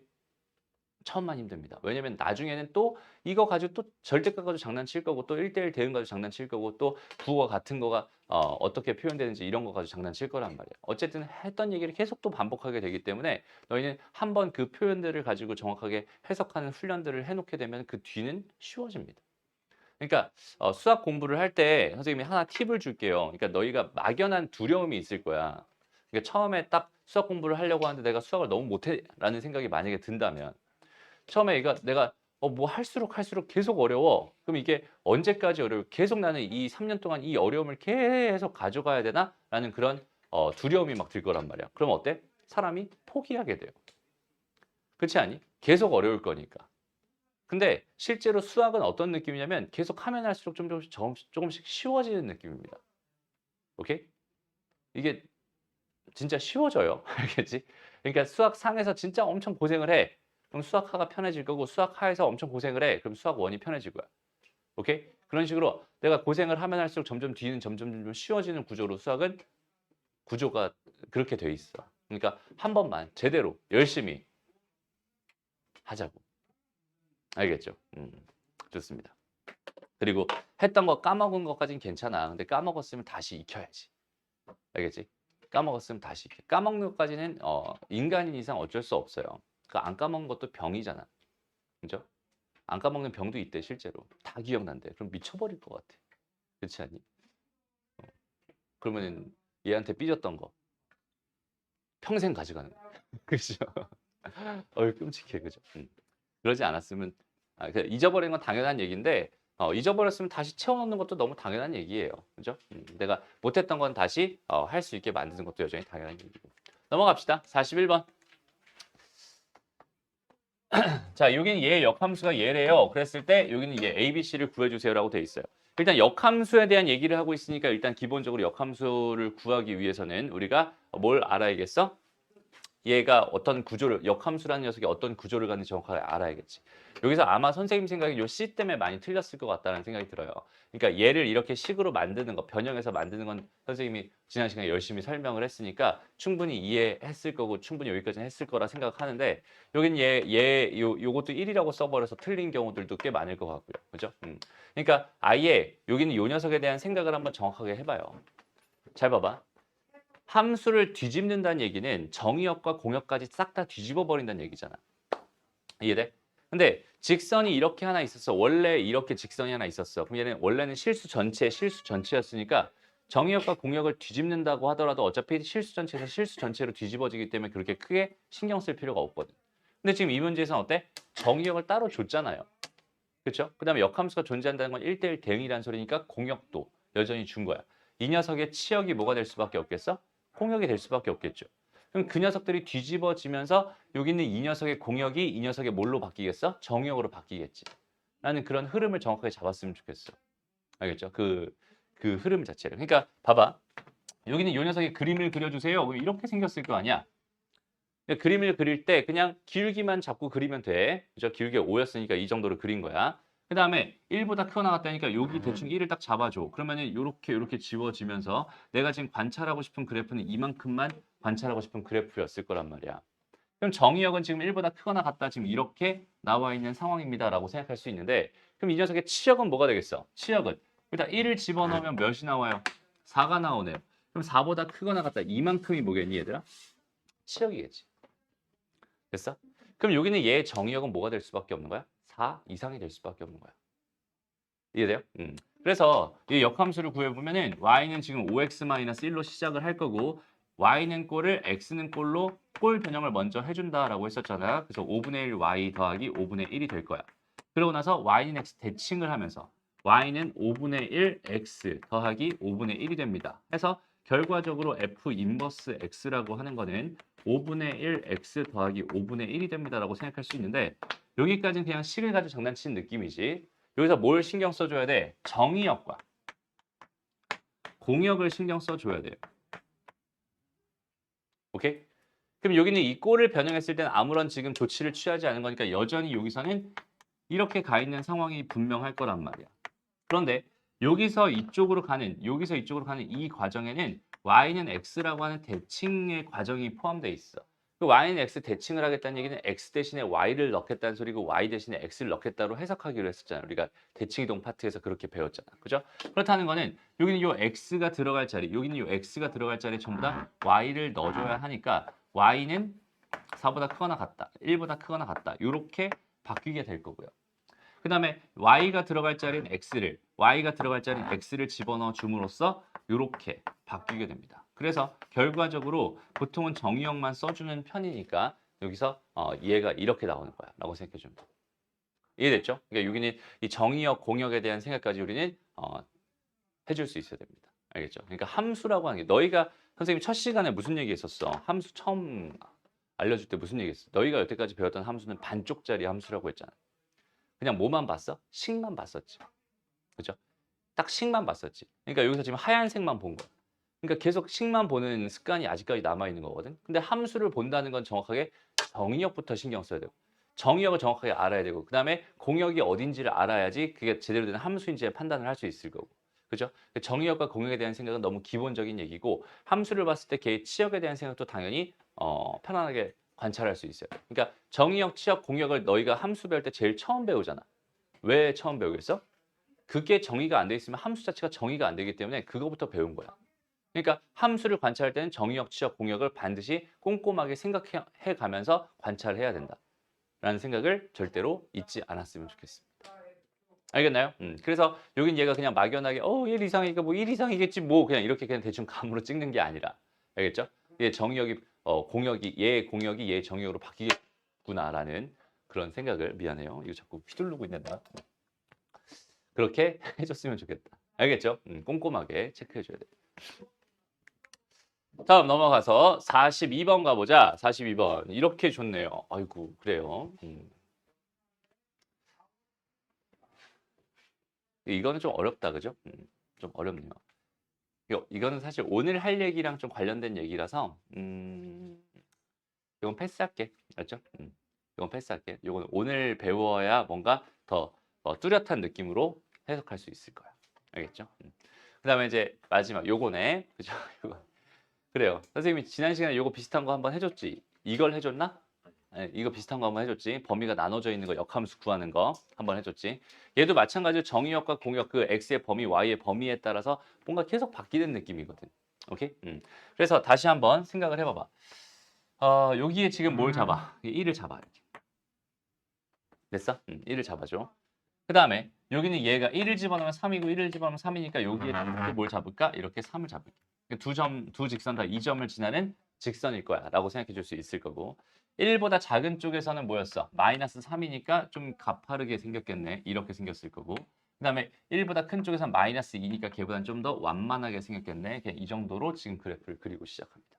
처음만 힘듭니다. 왜냐면 나중에는 또 이거 가지고 또 절대값 가지고 장난칠 거고 또 1대1 대응 가지고 장난칠 거고 또 부호가 같은 거가 어떻게 표현되는지 이런 거 가지고 장난칠 거란 말이야. 어쨌든 했던 얘기를 계속 또 반복하게 되기 때문에 너희는 한번 그 표현들을 가지고 정확하게 해석하는 훈련들을 해놓게 되면 그 뒤는 쉬워집니다. 그러니까 수학 공부를 할 때 선생님이 하나 팁을 줄게요. 그러니까 너희가 막연한 두려움이 있을 거야. 그러니까 처음에 딱 수학 공부를 하려고 하는데 내가 수학을 너무 못해라는 생각이 만약에 든다면 처음에 이거 내가 뭐 할수록 계속 어려워. 그럼 이게 언제까지 어려워? 계속 나는 이 3년 동안 이 어려움을 계속 가져가야 되나? 라는 그런 두려움이 막 들 거란 말이야. 그럼 어때? 사람이 포기하게 돼요. 그렇지 않니? 계속 어려울 거니까. 근데 실제로 수학은 어떤 느낌이냐면 계속 하면 할수록 조금씩 쉬워지는 느낌입니다. 오케이? 이게 진짜 쉬워져요. 알겠지? 그러니까 수학상에서 진짜 엄청 고생을 해. 그럼 수학하가 편해질 거고 수학하에서 엄청 고생을 해. 그럼 수학 원이 편해질 거야. 오케이? 그런 식으로 내가 고생을 하면 할수록 점점 뒤는 점점 쉬워지는 구조로 수학은 구조가 그렇게 돼 있어. 그러니까 한 번만 제대로 열심히 하자고. 알겠죠? 좋습니다. 그리고 했던 거 까먹은 것까진 괜찮아. 근데 까먹었으면 다시 익혀야지. 알겠지? 까먹었으면 다시 익혀. 까먹는 것까지는 인간인 이상 어쩔 수 없어요. 그 안 까먹은 것도 병이잖아. 그죠? 안 까먹는 병도 있대 실제로. 다 기억난대. 그럼 미쳐버릴 것 같아. 그렇지 않니? 그러면은 얘한테 삐졌던 거 평생 가져가는 거야. 그죠? 어이 끔찍해 그죠? 그러지 않았으면 잊어버린 건 당연한 얘기인데 잊어버렸으면 다시 채워넣는 것도 너무 당연한 얘기예요. 그죠? 내가 못했던 건 다시 할 수 있게 만드는 것도 여전히 당연한 얘기고. 넘어갑시다. 41번. 자, 여기는 얘의 역함수가 얘래요. 그랬을 때 여기는 얘 A, B, C를 구해주세요라고 돼 있어요. 일단 역함수에 대한 얘기를 하고 있으니까 일단 기본적으로 역함수를 구하기 위해서는 우리가 뭘 알아야겠어? 얘가 어떤 구조를, 역함수라는 녀석이 어떤 구조를 갖는지 정확하게 알아야겠지. 여기서 아마 선생님 생각에 요 C 때문에 많이 틀렸을 것 같다는 생각이 들어요. 그러니까 얘를 이렇게 식으로 만드는 거, 변형해서 만드는 건 선생님이 지난 시간에 열심히 설명을 했으니까 충분히 이해했을 거고 충분히 여기까지는 했을 거라 생각하는데 여긴 요것도 1이라고 써버려서 틀린 경우들도 꽤 많을 것 같고요. 그죠? 그러니까 아예 여기는 요 녀석에 대한 생각을 한번 정확하게 해봐요. 잘 봐봐. 함수를 뒤집는다는 얘기는 정의역과 공역까지 싹 다 뒤집어 버린다는 얘기잖아. 이해돼? 근데 직선이 이렇게 하나 있었어. 원래 이렇게 직선이 하나 있었어. 그럼 얘는 원래는 실수 전체였으니까 정의역과 공역을 뒤집는다고 하더라도 어차피 실수 전체에서 실수 전체로 뒤집어지기 때문에 그렇게 크게 신경 쓸 필요가 없거든. 근데 지금 이 문제에서는 어때? 정의역을 따로 줬잖아요. 그렇죠? 그 다음에 역함수가 존재한다는 건 1대1 대응이라는 소리니까 공역도 여전히 준 거야. 이 녀석의 치역이 뭐가 될 수밖에 없겠어? 공역이 될 수밖에 없겠죠. 그럼 그 녀석들이 뒤집어지면서 여기 있는 이 녀석의 공역이 이 녀석의 뭘로 바뀌겠어? 정역으로 바뀌겠지. 라는 그런 흐름을 정확하게 잡았으면 좋겠어. 알겠죠? 그 흐름 자체를. 그러니까 봐봐. 여기는 이 녀석의 그림을 그려주세요. 이렇게 생겼을 거 아니야. 그러니까 그림을 그릴 때 그냥 기울기만 잡고 그리면 돼. 그죠? 기울기가 5였으니까 이 정도로 그린 거야. 그 다음에 1보다 크게 나갔다니까 여기 대충 1을 딱 잡아줘. 그러면은 이렇게 지워지면서 내가 지금 관찰하고 싶은 그래프는 이만큼만 관찰하고 싶은 그래프였을 거란 말이야. 그럼 정의역은 지금 1보다 크거나 같다. 지금 이렇게 나와 있는 상황입니다라고 생각할 수 있는데 그럼 이 녀석의 치역은 뭐가 되겠어? 치역은 일단 1을 집어넣으면 몇이 나와요? 4가 나오네요. 그럼 4보다 크거나 같다. 이만큼이 뭐겠니 얘들아? 치역이겠지. 됐어? 그럼 여기는 얘의 정의역은 뭐가 될 수밖에 없는 거야? 4 이상이 될 수밖에 없는 거야. 이해돼요? 그래서 이 역함수를 구해보면은 y는 지금 5x-1로 시작을 할 거고 y는 꼴을 x는 꼴로 꼴 변형을 먼저 해준다라고 했었잖아. 그래서 5분의 1 y 더하기 5분의 1이 될 거야. 그러고 나서 y는 x 대칭을 하면서 y는 5분의 1 x 더하기 5분의 1이 됩니다. 해서 결과적으로 f 인버스 x라고 하는 거는 5분의 1 x 더하기 5분의 1이 됩니다라고 생각할 수 있는데 여기까지는 그냥 식을 가지고 장난치는 느낌이지. 여기서 뭘 신경 써줘야 돼? 정의역과 공역을 신경 써줘야 돼요. 오케이? 그럼 여기는 이 꼴을 변형했을 때는 아무런 지금 조치를 취하지 않은 거니까 여전히 여기서는 이렇게 가 있는 상황이 분명할 거란 말이야. 그런데 여기서 이쪽으로 가는 이 과정에는 y는 x라고 하는 대칭의 과정이 포함되어 있어. 그 y는 x 대칭을 하겠다는 얘기는 x 대신에 y를 넣겠다는 소리고 y 대신에 x를 넣겠다로 해석하기로 했었잖아. 우리가 대칭이동 파트에서 그렇게 배웠잖아. 그죠? 그렇다는 거는 여기는 요 x가 들어갈 자리, 여기는 요 x가 들어갈 자리에 전부 다 y를 넣어줘야 하니까 y는 4보다 크거나 같다, 1보다 크거나 같다. 이렇게 바뀌게 될 거고요. 그 다음에 y가 들어갈 자리는 x를 집어넣어 줌으로써 이렇게 바뀌게 됩니다. 그래서 결과적으로 보통은 정의역만 써주는 편이니까 여기서 얘가 이렇게 나오는 거야 라고 생각해 주면 돼. 이해됐죠? 그러니까 여기는 이 정의역, 공역에 대한 생각까지 우리는 해줄 수 있어야 됩니다. 알겠죠? 그러니까 함수라고 하는 게 너희가 선생님 첫 시간에 무슨 얘기 했었어? 함수 처음 알려줄 때 무슨 얘기 했어? 너희가 여태까지 배웠던 함수는 반쪽짜리 함수라고 했잖아. 그냥 뭐만 봤어? 식만 봤었지. 그죠? 딱 식만 봤었지. 그러니까 여기서 지금 하얀색만 본 거야. 그러니까 계속 식만 보는 습관이 아직까지 남아있는 거거든. 근데 함수를 본다는 건 정확하게 정의역부터 신경 써야 되고 정의역을 정확하게 알아야 되고 그 다음에 공역이 어딘지를 알아야지 그게 제대로 된 함수인지 판단을 할 수 있을 거고. 그죠? 정의역과 공역에 대한 생각은 너무 기본적인 얘기고 함수를 봤을 때 걔의 치역에 대한 생각도 당연히 편안하게 관찰할 수 있어요. 그러니까 정의역, 치역, 공역을 너희가 함수 배울 때 제일 처음 배우잖아. 왜 처음 배우겠어? 그게 정의가 안 돼 있으면 함수 자체가 정의가 안 되기 때문에 그거부터 배운 거야. 그러니까 함수를 관찰할 때는 정의역, 치역, 공역을 반드시 꼼꼼하게 생각해 가면서 관찰해야 된다. 라는 생각을 절대로 잊지 않았으면 좋겠습니다. 알겠나요? 그래서 여긴 얘가 그냥 막연하게 1 이상이니까 뭐 1 이상이겠지 뭐 그냥 이렇게 그냥 대충 감으로 찍는 게 아니라 알겠죠? 얘 정의역이 공역이 얘 공역이 얘 정의역으로 바뀌겠구나라는 그런 생각을 미안해요. 이거 자꾸 휘두르고 있는 나. 그렇게 해줬으면 좋겠다. 알겠죠? 꼼꼼하게 체크해줘야 돼. 다음 넘어가서 42번 가보자. 42번 이렇게 좋네요. 아이고 그래요. 이거는 좀 어렵다 그죠? 좀 어렵네요. 이거는 사실 오늘 할 얘기랑 좀 관련된 얘기라서 이건 패스할게. 알죠? 이건 패스할게. 이건 오늘 배워야 뭔가 더 뚜렷한 느낌으로 해석할 수 있을 거야. 알겠죠? 그다음에 이제 마지막 요거네. 그죠? 요거. 그래요. 선생님이 지난 시간에 요거 비슷한 거 한번 해줬지. 이걸 해줬나? 네, 이거 비슷한 거 한번 해줬지. 범위가 나눠져 있는 거 역함수 구하는 거 한번 해줬지. 얘도 마찬가지로 정의역과 공역 그 x의 범위, y의 범위에 따라서 뭔가 계속 바뀌는 느낌이거든. 오케이? 그래서 다시 한번 생각을 해봐봐. 여기에 지금 뭘 잡아? 1을 잡아. 이렇게. 됐어? 1을 잡아줘. 그 다음에 여기는 얘가 1을 집어넣으면 3이고 1을 집어넣으면 3이니까 여기에 뭘 잡을까? 이렇게 3을 잡을게. 두 직선 다 2점을 지나는 직선일 거야 라고 생각해 줄 수 있을 거고 1보다 작은 쪽에서는 뭐였어? 마이너스 3이니까 좀 가파르게 생겼겠네. 이렇게 생겼을 거고 그 다음에 1보다 큰 쪽에서는 마이너스 2니까 걔보다는 좀 더 완만하게 생겼겠네. 그냥 이 정도로 지금 그래프를 그리고 시작합니다.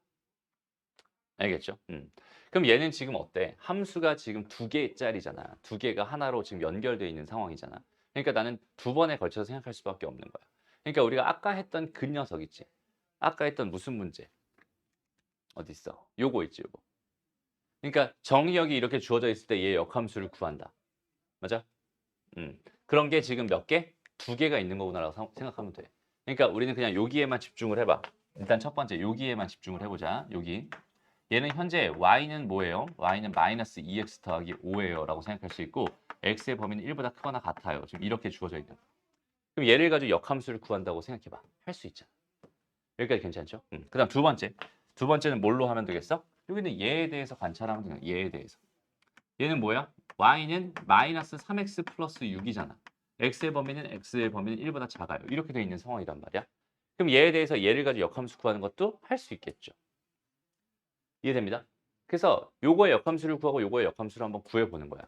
알겠죠? 그럼 얘는 지금 어때? 함수가 지금 2개짜리잖아. 2개가 하나로 지금 연결되어 있는 상황이잖아. 그러니까 나는 2번에 걸쳐서 생각할 수밖에 없는 거야. 그러니까 우리가 아까 했던 그 녀석 있지? 아까 했던 무슨 문제? 어디 있어? 요거 있지, 요거. 그러니까 정의역이 이렇게 주어져 있을 때 얘 역함수를 구한다. 맞아? 그런 게 지금 몇 개? 2개가 있는 거구나라고 생각하면 돼. 그러니까 우리는 그냥 여기에만 집중을 해봐. 일단 첫 번째 여기에만 집중을 해보자. 여기. 얘는 현재 y는 뭐예요? y는 마이너스 2x 더하기 5예요 라고 생각할 수 있고 x의 범위는 1보다 크거나 같아요. 지금 이렇게 주어져 있는. 그럼 얘를 가지고 역함수를 구한다고 생각해봐. 할 수 있잖아. 여기까지 괜찮죠? 그 다음 두 번째. 두 번째는 뭘로 하면 되겠어? 여기는 얘에 대해서 관찰하면 되는 거야. 얘에 대해서. 얘는 뭐야? y는 마이너스 3x 플러스 6이잖아. x의 범위는 1보다 작아요. 이렇게 돼 있는 상황이란 말이야. 그럼 얘에 대해서 얘를 가지고 역함수 구하는 것도 할 수 있겠죠. 이해됩니다? 그래서 요거의 역함수를 구하고 요거의 역함수를 한번 구해보는 거야.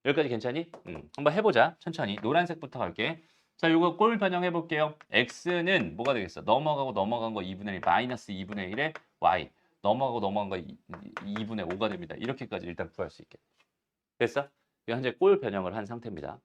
여기까지 괜찮니? 한번 해보자. 천천히. 노란색부터 갈게. 자, 요거 꼴 변형해 볼게요. x는 뭐가 되겠어? 넘어가고 넘어간 거 2분의 1, 마이너스 2분의 1에 y. 넘어가고 넘어간 거 2분의 5가 됩니다. 이렇게까지 일단 구할 수 있게. 됐어? 이거 현재 꼴 변형을 한 상태입니다.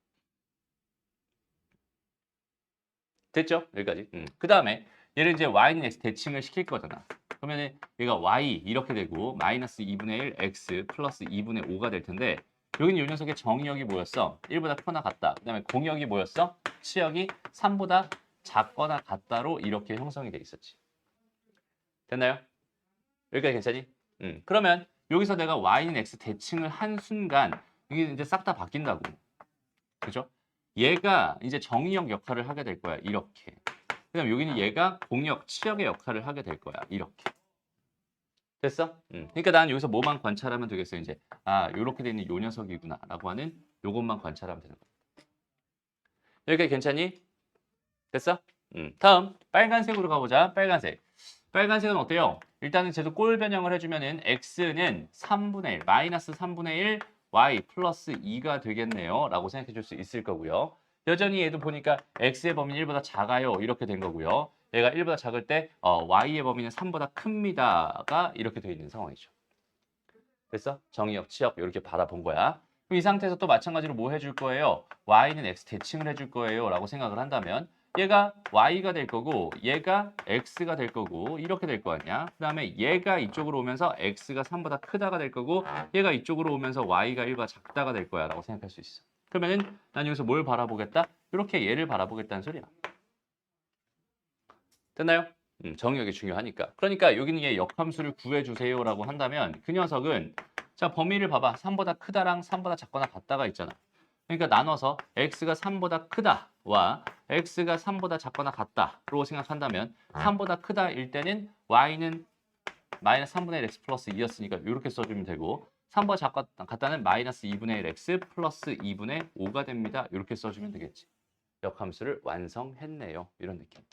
됐죠? 여기까지. 그 다음에 얘를 이제 y는 x 대칭을 시킬 거잖아. 그러면 얘가 y 이렇게 되고 마이너스 2분의 1 x 플러스 2분의 5가 될 텐데 여기는 이 녀석의 정의역이 뭐였어? 1보다 크거나 같다. 그 다음에 공역이 뭐였어? 치역이 3보다 작거나 같다로 이렇게 형성이 돼 있었지. 됐나요? 여기까지 괜찮니? 그러면 여기서 내가 y는 x 대칭을 한 순간 이게 이제 싹 다 바뀐다고. 그죠? 얘가 이제 정의역 역할을 하게 될 거야. 이렇게. 그다음 여기는 얘가 공역, 치역의 역할을 하게 될 거야. 이렇게. 됐어? 그러니까 나는 여기서 뭐만 관찰하면 되겠어. 이제 요렇게 돼 있는 요 녀석이구나라고 하는 요것만 관찰하면 되는 거야. 여기까지 괜찮니? 됐어? 다음 빨간색으로 가보자. 빨간색. 빨간색은 어때요? 일단은 쟤도 꼴 변형을 해주면은 x는 3분의 1, 마이너스 3분의 1 y 플러스 2가 되겠네요. 라고 생각해 줄 수 있을 거고요. 여전히 얘도 보니까 x의 범위는 1보다 작아요. 이렇게 된 거고요. 얘가 1보다 작을 때 y의 범위는 3보다 큽니다가 이렇게 되어 있는 상황이죠. 됐어? 정의역, 치역 이렇게 바라본 거야. 그럼 이 상태에서 또 마찬가지로 뭐 해줄 거예요? y는 x 대칭을 해줄 거예요. 라고 생각을 한다면 얘가 y가 될 거고 얘가 x가 될 거고 이렇게 될 거 아니야. 그 다음에 얘가 이쪽으로 오면서 x가 3보다 크다가 될 거고 얘가 이쪽으로 오면서 y가 1보다 작다가 될 거야 라고 생각할 수 있어. 그러면은 난 여기서 뭘 바라보겠다? 이렇게 얘를 바라보겠다는 소리야. 됐나요? 정의역이 중요하니까. 그러니까 여기는 얘 역함수를 구해주세요 라고 한다면 그 녀석은 자 범위를 봐봐. 3보다 크다랑 3보다 작거나 같다가 있잖아. 그러니까 나눠서 x가 3보다 크다와 x가 3보다 작거나 같다로 생각한다면 3보다 크다일 때는 y는 마이너스 3분의 1 x 플러스 2였으니까 이렇게 써주면 되고 3번 갖다는 마이너스 2분의 1 x 플러스 2분의 5가 됩니다. 이렇게 써주면 되겠지. 역함수를 완성했네요. 이런 느낌.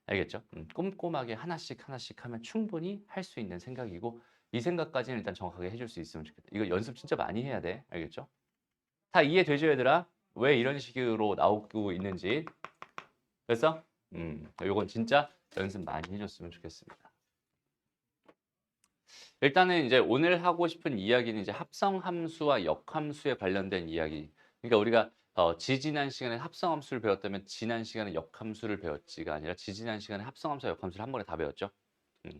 알겠죠? 꼼꼼하게 하나씩 하나씩 하면 충분히 할 수 있는 생각이고 이 생각까지는 일단 정확하게 해줄 수 있으면 좋겠다. 이거 연습 진짜 많이 해야 돼. 알겠죠? 다 이해되죠, 얘들아? 왜 이런 식으로 나오고 있는지. 그래서 요건 진짜 연습 많이 해줬으면 좋겠습니다. 일단은 이제 오늘 하고 싶은 이야기는 이제 합성함수와 역함수에 관련된 이야기. 그러니까 우리가 지지난 시간에 합성함수를 배웠다면 지난 시간에 역함수를 배웠지가 아니라 지지난 시간에 합성함수와 역함수를 한 번에 다 배웠죠.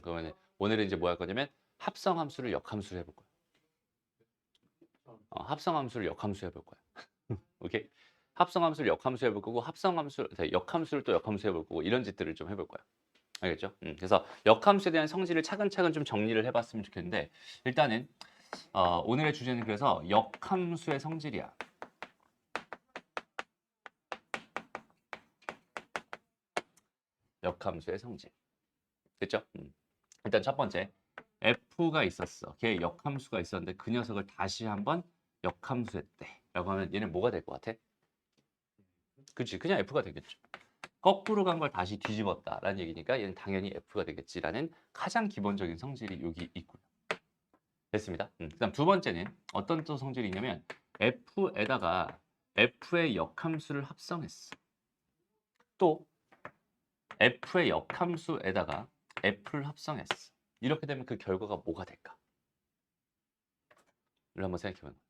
그러면 오늘은 이제 뭐 할 거냐면 합성함수를 역함수로 해볼 거야. 합성함수를 역함수 해볼 거야. 오케이? 합성함수를 역함수 해볼 거고 역함수를 또 역함수 해볼 거고 이런 짓들을 좀 해볼 거야. 알겠죠? 그래서 역함수에 대한 성질을 차근차근 좀 정리를 해봤으면 좋겠는데 일단은 오늘의 주제는 그래서 역함수의 성질이야. 역함수의 성질. 됐죠? 일단 첫 번째 f가 있었어. 걔 역함수가 있었는데 그 녀석을 다시 한번 역함수했대. 라고 하면 얘는 뭐가 될 것 같아? 그치, 그냥 f가 되겠죠. 거꾸로 간 걸 다시 뒤집었다라는 얘기니까 얘는 당연히 f가 되겠지라는 가장 기본적인 성질이 여기 있고요. 됐습니다. 그다음 두 번째는 어떤 또 성질이 있냐면 f에다가 f의 역함수를 합성했어. 또 f의 역함수에다가 f를 합성했어. 이렇게 되면 그 결과가 뭐가 될까? 이걸 한번 생각해보는 거예요.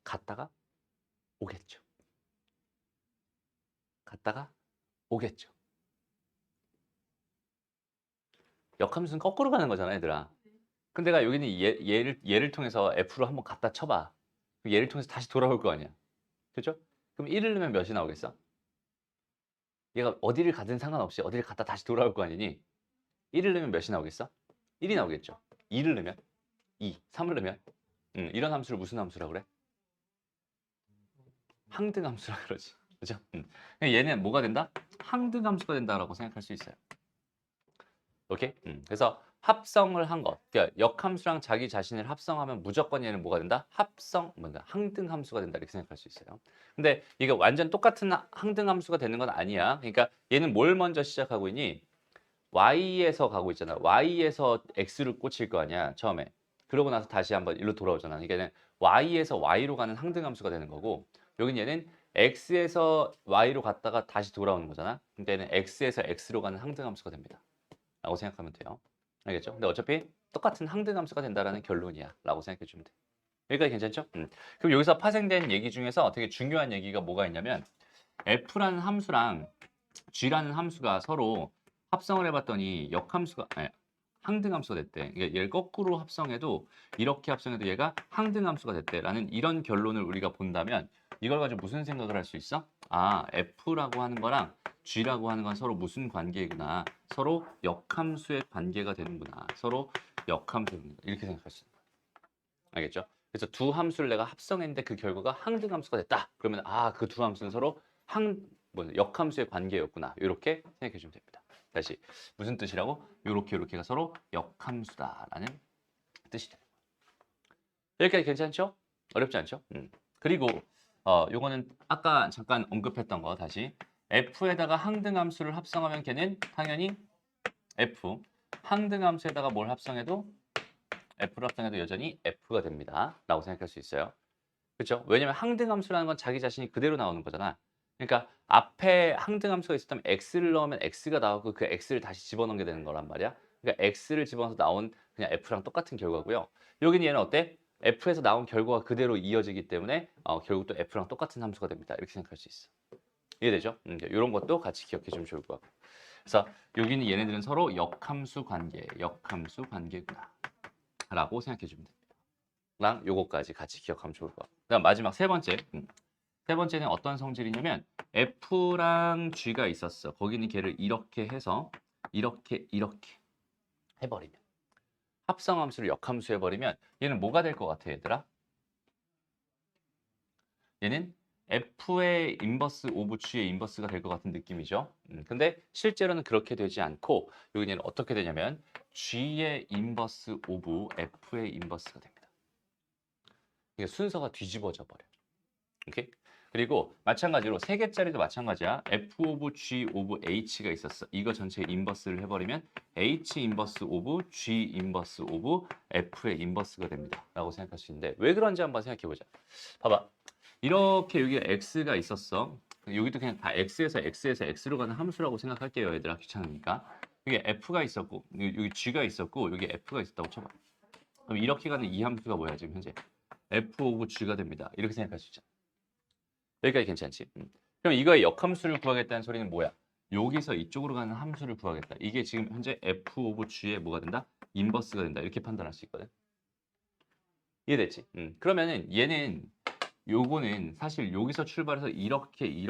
갔다가 오겠죠. 갔다가 오겠죠. 역함수는 거꾸로 가는 거잖아, 얘들아. 근데 내가 여기는 얘를 통해서 f로 한번 갖다 쳐봐. 얘를 통해서 다시 돌아올 거 아니야. 그죠? 그럼 1을 넣으면 몇이 나오겠어? 얘가 어디를 가든 상관없이 어디를 갔다 다시 돌아올 거 아니니? 1을 넣으면 몇이 나오겠어? 1이 나오겠죠. 2를 넣으면 2, 3을 넣으면 이런 함수를 무슨 함수라고 그래? 항등함수라 그러지. 그죠? 얘는 뭐가 된다? 항등함수가 된다라고 생각할 수 있어요. 오케이? 그래서 합성을 한 것. 그러니까 역함수랑 자기 자신을 합성하면 무조건 얘는 뭐가 된다? 항등함수가 된다 이렇게 생각할 수 있어요. 근데 이게 완전 똑같은 항등함수가 되는 건 아니야. 그러니까 얘는 뭘 먼저 시작하고 있니? y에서 가고 있잖아. y에서 x를 꽂힐 거 아니야, 처음에. 그러고 나서 다시 한번 일로 돌아오잖아. 그러니까 y에서 y로 가는 항등함수가 되는 거고 여긴 얘는 x에서 y로 갔다가 다시 돌아오는 거잖아. 그러니까 얘는 x에서 x로 가는 항등함수가 됩니다. 라고 생각하면 돼요. 알겠죠? 근데 어차피 똑같은 항등함수가 된다라는 결론이야. 라고 생각해 주면 돼. 여기까지 괜찮죠? 그럼 여기서 파생된 얘기 중에서 되게 중요한 얘기가 뭐가 있냐면 f라는 함수랑 g라는 함수가 서로 합성을 해봤더니 항등함수가 됐대. 그러니까 얘를 거꾸로 합성해도 이렇게 합성해도 얘가 항등함수가 됐대라는 이런 결론을 우리가 본다면 이걸 가지고 무슨 생각을 할 수 있어? 아, f라고 하는 거랑 g라고 하는 건 서로 무슨 관계구나. 서로 역함수의 관계가 되는구나. 서로 역함수 이렇게 생각할 수 있는 거야. 알겠죠? 그래서 두 함수를 내가 합성했는데 그 결과가 항등함수가 됐다. 그러면 그 두 함수는 서로 역함수의 관계였구나. 이렇게 생각해 주면 됩니다. 다시 무슨 뜻이라고? 요렇게가 서로 역함수다라는 뜻이 되는 거예요. 여기까지 괜찮죠? 어렵지 않죠? 그리고 요거는 아까 잠깐 언급했던 거 다시 f에다가 항등함수를 합성하면 걔는 당연히 f 항등함수에다가 뭘 합성해도 f를 합성해도 여전히 f가 됩니다. 라고 생각할 수 있어요. 그렇죠? 왜냐면 항등함수라는 건 자기 자신이 그대로 나오는 거잖아. 그러니까 앞에 항등함수가 있었다면 x를 넣으면 x가 나오고 그 x를 다시 집어넣게 되는 거란 말이야. 그러니까 x를 집어넣어서 나온 그냥 f랑 똑같은 결과고요. 여기는 얘는 어때? f에서 나온 결과가 그대로 이어지기 때문에 결국 또 f랑 똑같은 함수가 됩니다. 이렇게 생각할 수 있어. 이해되죠? 이런 것도 같이 기억해 주면 좋을 것 같고. 그래서 여기는 얘네들은 서로 역함수 관계구나. 라고 생각해 주면 됩니다. 랑 요거까지 같이 기억하면 좋을 것 같고. 그다음 마지막 세 번째. 세 번째는 어떤 성질이냐면 f랑 g가 있었어. 거기는 걔를 이렇게 해서 이렇게 해버리면 합성함수를 역함수 해버리면 얘는 뭐가 될 것 같아, 얘들아? 얘는 F의 인버스 오브 G의 인버스가 될 것 같은 느낌이죠. 근데 실제로는 그렇게 되지 않고 여기는 어떻게 되냐면 G의 인버스 오브 F의 인버스가 됩니다. 이게 순서가 뒤집어져 버려요. 오케이? 그리고 마찬가지로 세 개짜리도 마찬가지야. F 오브 G 오브 H가 있었어. 이거 전체 인버스를 해버리면 H 인버스 오브 G 인버스 오브 F의 인버스가 됩니다. 라고 생각할 수 있는데 왜 그런지 한번 생각해 보자. 봐봐. 이렇게 여기 X가 있었어. 여기도 그냥 다 X에서 X로 가는 함수라고 생각할게요. 얘들아 귀찮으니까. 여기 F가 있었고 여기 G가 있었고 여기 F가 있었다고 쳐봐. 그럼 이렇게 가는 이 함수가 뭐야 지금 현재? F 오브 G가 됩니다. 이렇게 생각할 수 있잖아. 여기까지 괜찮지? 그럼 이거의 역함수를 구하겠다는 소리는 뭐야? 여기서 이쪽으로 가는 함수를 구하겠다. 이게 지금 현재 F 오브 G의 뭐가 된다? 인버스가 된다. 이렇게 판단할 수 있거든. 이해됐지? 그러면은 얘는 요거는 사실 여기서 출발해서 이렇게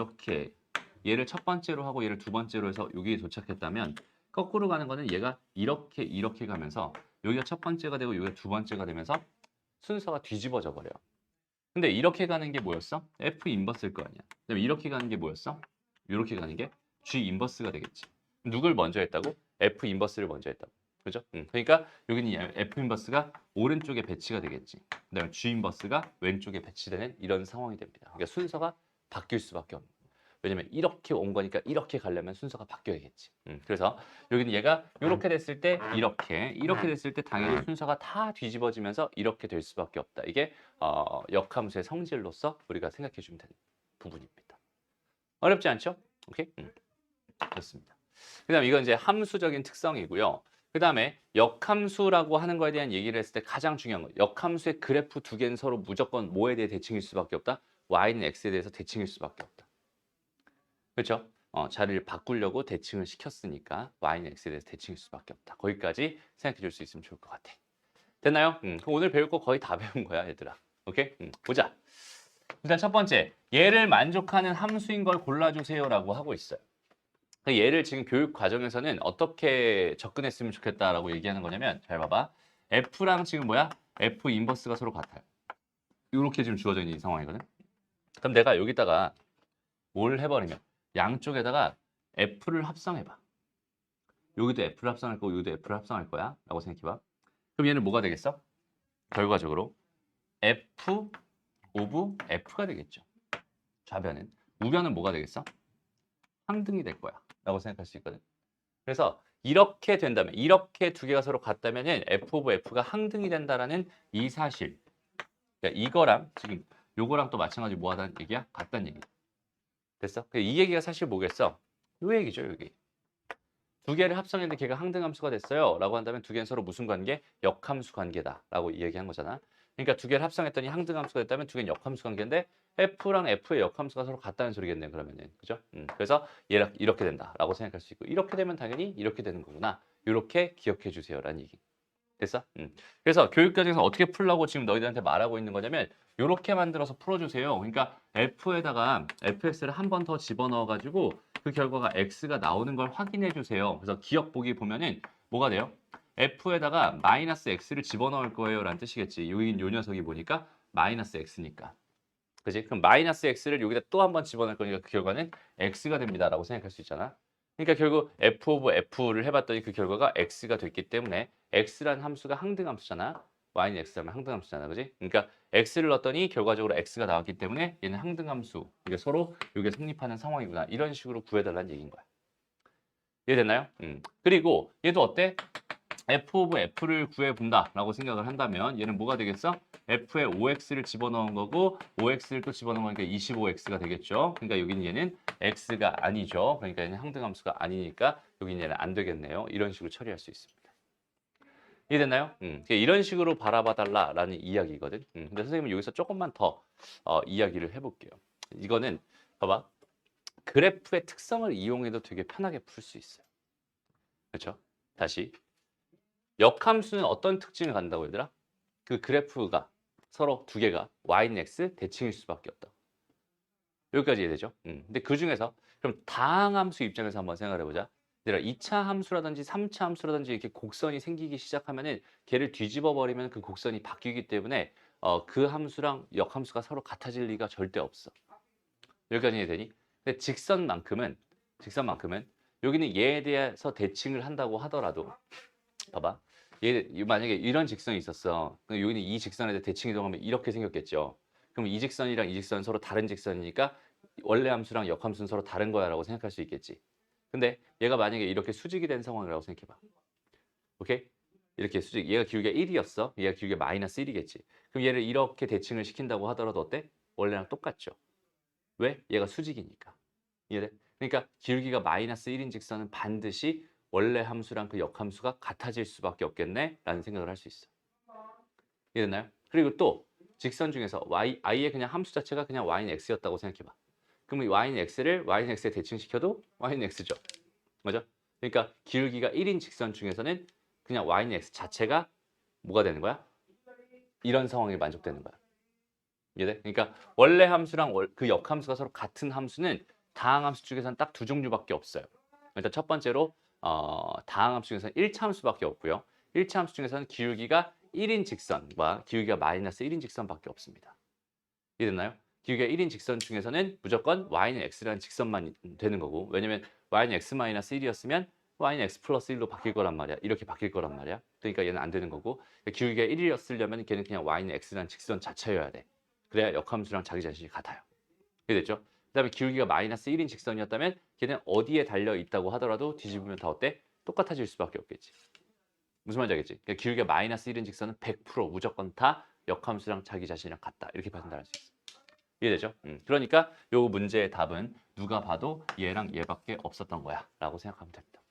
얘를 첫 번째로 하고 얘를 두 번째로 해서 여기에 도착했다면 거꾸로 가는 거는 얘가 이렇게 가면서 여기가 첫 번째가 되고 여기가 두 번째가 되면서 순서가 뒤집어져 버려요. 근데 이렇게 가는 게 뭐였어? F 인버스일 거 아니야. 그다음에 이렇게 가는 게 뭐였어? 이렇게 가는 게 G 인버스가 되겠지. 누굴 먼저 했다고? F 인버스를 먼저 했다고. 그죠? 그러니까 여기는 이 F 인버스가 오른쪽에 배치가 되겠지. 그다음에 G 인버스가 왼쪽에 배치되는 이런 상황이 됩니다. 그러니까 순서가 바뀔 수밖에 없는. 왜냐면 이렇게 온 거니까 이렇게 가려면 순서가 바뀌어야겠지. 그래서 여기는 얘가 이렇게 됐을 때 이렇게 됐을 때 당연히 순서가 다 뒤집어지면서 이렇게 될 수밖에 없다. 이게 역함수의 성질로서 우리가 생각해 주면 되는 부분입니다. 어렵지 않죠? 오케이? 좋습니다. 그다음 이건 이제 함수적인 특성이고요. 그다음에 역함수라고 하는 거에 대한 얘기를 했을 때 가장 중요한 거. 역함수의 그래프 두 개는 서로 무조건 뭐에 대해 대칭일 수밖에 없다. y는 x에 대해서 대칭일 수밖에 없다. 그렇죠? 자리를 바꾸려고 대칭을 시켰으니까 y는 x에 대해서 대칭일 수밖에 없다. 거기까지 생각해 줄 수 있으면 좋을 것 같아. 됐나요? 그럼 오늘 배울 거 거의 다 배운 거야, 얘들아. 오케이? 보자. 일단 첫 번째, 얘를 만족하는 함수인 걸 골라주세요라고 하고 있어요. 얘를 지금 교육 과정에서는 어떻게 접근했으면 좋겠다라고 얘기하는 거냐면 잘 봐봐. F랑 지금 뭐야? F 인버스가 서로 같아요. 이렇게 지금 주어져 있는 이 상황이거든. 그럼 내가 여기다가 뭘 해버리면 양쪽에다가 F를 합성해봐. 여기도 F를 합성할 거고 여기도 F를 합성할 거야 라고 생각해봐. 그럼 얘는 뭐가 되겠어? 결과적으로 F 오브 F가 되겠죠. 좌변은. 우변은 뭐가 되겠어? 항등이 될 거야 라고 생각할 수 있거든. 그래서 이렇게 된다면 이렇게 두 개가 서로 같다면 F 오브 F가 항등이 된다라는 이 사실. 그러니까 이거랑 지금 요거랑 또 마찬가지로 뭐 하다는 얘기야? 같다는 얘기. 됐어? 이 얘기가 사실 뭐겠어? 요 얘기죠, 여기. 두 개를 합성했는데 걔가 항등함수가 됐어요. 라고 한다면 두 개는 서로 무슨 관계? 역함수 관계다. 라고 이야기한 거잖아. 그러니까 두 개를 합성했더니 항등함수가 됐다면 두 개는 역함수 관계인데 F랑 F의 역함수가 서로 같다는 소리겠네요. 그러면은. 그죠? 그래서 얘가 이렇게 된다. 라고 생각할 수 있고 이렇게 되면 당연히 이렇게 되는 거구나. 이렇게 기억해 주세요. 라는 얘기. 됐어? 그래서 교육 과정에서 어떻게 풀라고 지금 너희들한테 말하고 있는 거냐면 이렇게 만들어서 풀어주세요. 그러니까 F에다가 fx를 한 번 더 집어넣어 가지고 그 결과가 x가 나오는 걸 확인해 주세요. 그래서 기억 보기 보면은 뭐가 돼요? f에다가 마이너스 x를 집어넣을 거예요 라는 뜻이겠지. 요 녀석이 보니까 마이너스 x니까. 그지? 그럼 마이너스 x를 여기다 또 한 번 집어넣을 거니까 그 결과는 x가 됩니다 라고 생각할 수 있잖아. 그러니까 결국 f 오브 f를 해봤더니 그 결과가 x가 됐기 때문에 x라는 함수가 항등함수잖아. y는 x라면 항등함수잖아. 그지? 그러니까 x를 넣었더니 결과적으로 x가 나왔기 때문에 얘는 항등함수. 이게 서로 이게 성립하는 상황이구나. 이런 식으로 구해달라는 얘기인 거야. 이해됐나요? 그리고 얘도 어때? f 오브 f를 구해본다 라고 생각을 한다면 얘는 뭐가 되겠어? f에 5x를 집어넣은 거고 5x를 또 집어넣은 거니까 25x가 되겠죠. 그러니까 여기는 얘는 x가 아니죠. 그러니까 얘는 항등함수가 아니니까 여기는 얘는 안 되겠네요. 이런 식으로 처리할 수 있습니다. 이해됐나요? 이런 식으로 바라봐달라라는 이야기거든. 근데 선생님은 여기서 조금만 더 이야기를 해볼게요. 이거는 봐봐. 그래프의 특성을 이용해도 되게 편하게 풀 수 있어요. 그렇죠? 다시. 역함수는 어떤 특징을 갖는다고 얘들아? 그 그래프가 서로 두 개가 y는 x 대칭일 수밖에 없다. 여기까지 이해되죠? 근데 그 중에서 그럼 다항함수 입장에서 한번 생각을 해보자. 얘들아 2차 함수라든지 3차 함수라든지 이렇게 곡선이 생기기 시작하면은 걔를 뒤집어 버리면 그 곡선이 바뀌기 때문에 그 함수랑 역함수가 서로 같아질 리가 절대 없어. 여기까지 이해되니? 근데 직선만큼은 여기는 얘에 대해서 대칭을 한다고 하더라도 봐봐. 만약에 이런 직선이 있었어. 그럼 여기는 이 직선에 대해 대칭 이동하면 이렇게 생겼겠죠. 그럼 이 직선이랑 이 직선은 서로 다른 직선이니까 원래 함수랑 역함수는 서로 다른 거야라고 생각할 수 있겠지. 근데 얘가 만약에 이렇게 수직이 된 상황이라고 생각해봐. 오케이? 이렇게 수직. 얘가 기울기가 1이었어. 얘가 기울기가 마이너스 1이겠지. 그럼 얘를 이렇게 대칭을 시킨다고 하더라도 어때? 원래랑 똑같죠. 왜? 얘가 수직이니까. 이해돼? 그러니까 기울기가 마이너스 1인 직선은 반드시 원래 함수랑 그 역함수가 같아질 수밖에 없겠네? 라는 생각을 할 수 있어. 이해됐나요? 그리고 또 직선 중에서 i의 그냥 함수 자체가 그냥 y는 x였다고 생각해봐. 그러면 y는 x를 y는 x에 대칭시켜도 y는 x죠. 맞아? 그러니까 기울기가 1인 직선 중에서는 그냥 y는 x 자체가 뭐가 되는 거야? 이런 상황이 만족되는 거야. 이해돼? 그러니까 원래 함수랑 그 역함수가 서로 같은 함수는 다항함수 중에서는 딱 두 종류밖에 없어요. 일단 첫 번째로 다항함수 중에서는 1차 함수밖에 없고요. 1차 함수 중에서는 기울기가 1인 직선과 기울기가 마이너스 1인 직선밖에 없습니다. 이해됐나요? 기울기가 1인 직선 중에서는 무조건 y는 x라는 직선만 되는 거고, 왜냐면 y는 x 마이너스 1이었으면 y는 x 플러스 1로 바뀔 거란 말이야. 이렇게 바뀔 거란 말이야. 그러니까 얘는 안 되는 거고, 기울기가 1이었으려면 걔는 그냥 y는 x라는 직선 자체여야 돼. 그래야 역함수랑 자기 자신이 같아요. 이해됐죠? 그 다음에 기울기가 마이너스 1인 직선이었다면 걔는 어디에 달려 있다고 하더라도 뒤집으면 다 어때? 똑같아질 수밖에 없겠지. 무슨 말인지 알겠지? 그러니까 기울기가 마이너스 1인 직선은 100% 무조건 다 역함수랑 자기 자신이랑 같다. 이렇게 판단할 수 있어. 이해되죠? 그러니까 요 문제의 답은 누가 봐도 얘랑 얘밖에 없었던 거야 라고 생각하면 됩니다.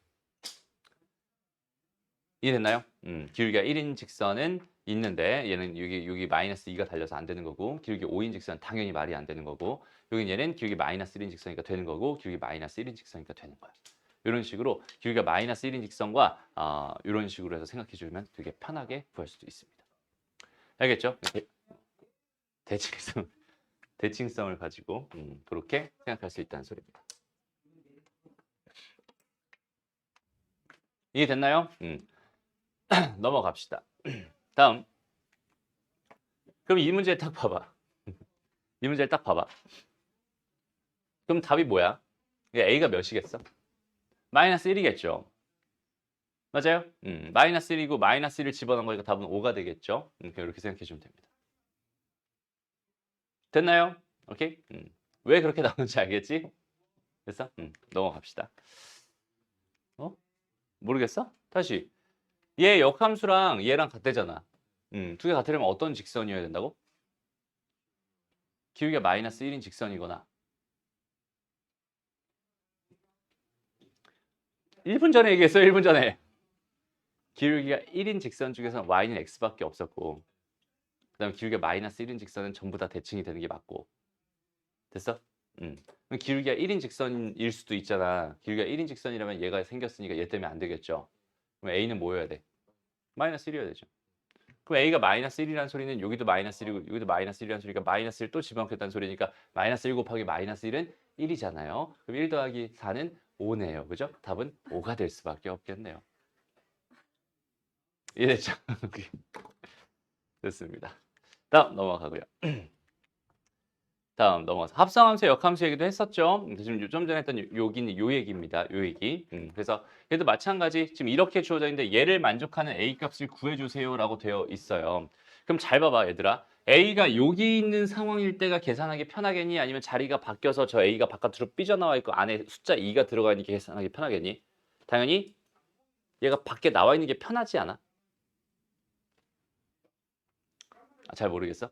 이해됐나요? 기울기가 1인 직선은 있는데 얘는 여기 마이너스 2가 달려서 안 되는 거고, 기울기 5인 직선 당연히 말이 안 되는 거고, 여기 얘는 기울기 마이너스 1인 직선이니까 되는 거고, 기울기 마이너스 1인 직선이니까 되는 거야. 이런 식으로 기울기가 마이너스 1인 직선과 이런 식으로 해서 생각해 주면 되게 편하게 구할 수도 있습니다. 알겠죠? 대칭성을 가지고 그렇게 생각할 수 있다는 소리입니다. 이해됐나요? 넘어갑시다. 다음. 그럼 이 문제 딱 봐봐. 이 문제를 딱 봐봐. 그럼 답이 뭐야? A가 몇이겠어? 마이너스 1이겠죠. 맞아요? 마이너스 1이고 마이너스 1을 집어넣은 거니까 답은 5가 되겠죠. 이렇게 생각해 주면 됩니다. 됐나요? 오케이? 왜 그렇게 나오는지 알겠지? 됐어? 넘어갑시다. 모르겠어? 다시. 얘 역함수랑 얘랑 같대잖아. 두 개 같으려면 어떤 직선이어야 된다고? 기울기가 마이너스 1인 직선이거나 1분 전에 얘기했어요. 1분 전에. 기울기가 1인 직선 중에서는 y는 x밖에 없었고, 그 다음에 기울기가 마이너스 1인 직선은 전부 다 대칭이 되는 게 맞고. 됐어? 그럼 기울기가 1인 직선일 수도 있잖아. 기울기가 1인 직선이라면 얘가 생겼으니까 얘 때문에 안 되겠죠. 그럼 a는 뭐여야 돼? 마이너스 1이어야 되죠. 그럼 a가 마이너스 1이라는 소리는 여기도 마이너스 1이고 여기도 마이너스 1이라는 소리니까 마이너스 1 또 집어넣겠다는 소리니까 마이너스 1 곱하기 마이너스 1은 1이잖아요. 그럼 1 더하기 4는 5네요. 그죠? 답은 5가 될 수밖에 없겠네요. 이해됐죠? 됐습니다. 다음 넘어가고요. 다음 넘어가서 합성함수, 역함수 얘기도 했었죠. 지금 좀 전에 했던 여기는 요 얘기입니다. 요 얘기. 그래서 얘도 마찬가지 지금 이렇게 주어져 있는데 얘를 만족하는 a 값을 구해주세요라고 되어 있어요. 그럼 잘 봐봐 얘들아. a가 여기 있는 상황일 때가 계산하기 편하겠니? 아니면 자리가 바뀌어서 저 a가 바깥으로 삐져나와 있고 안에 숫자 2가 들어가 있는 게 계산하기 편하겠니? 당연히 얘가 밖에 나와 있는 게 편하지 않아? 잘 모르겠어?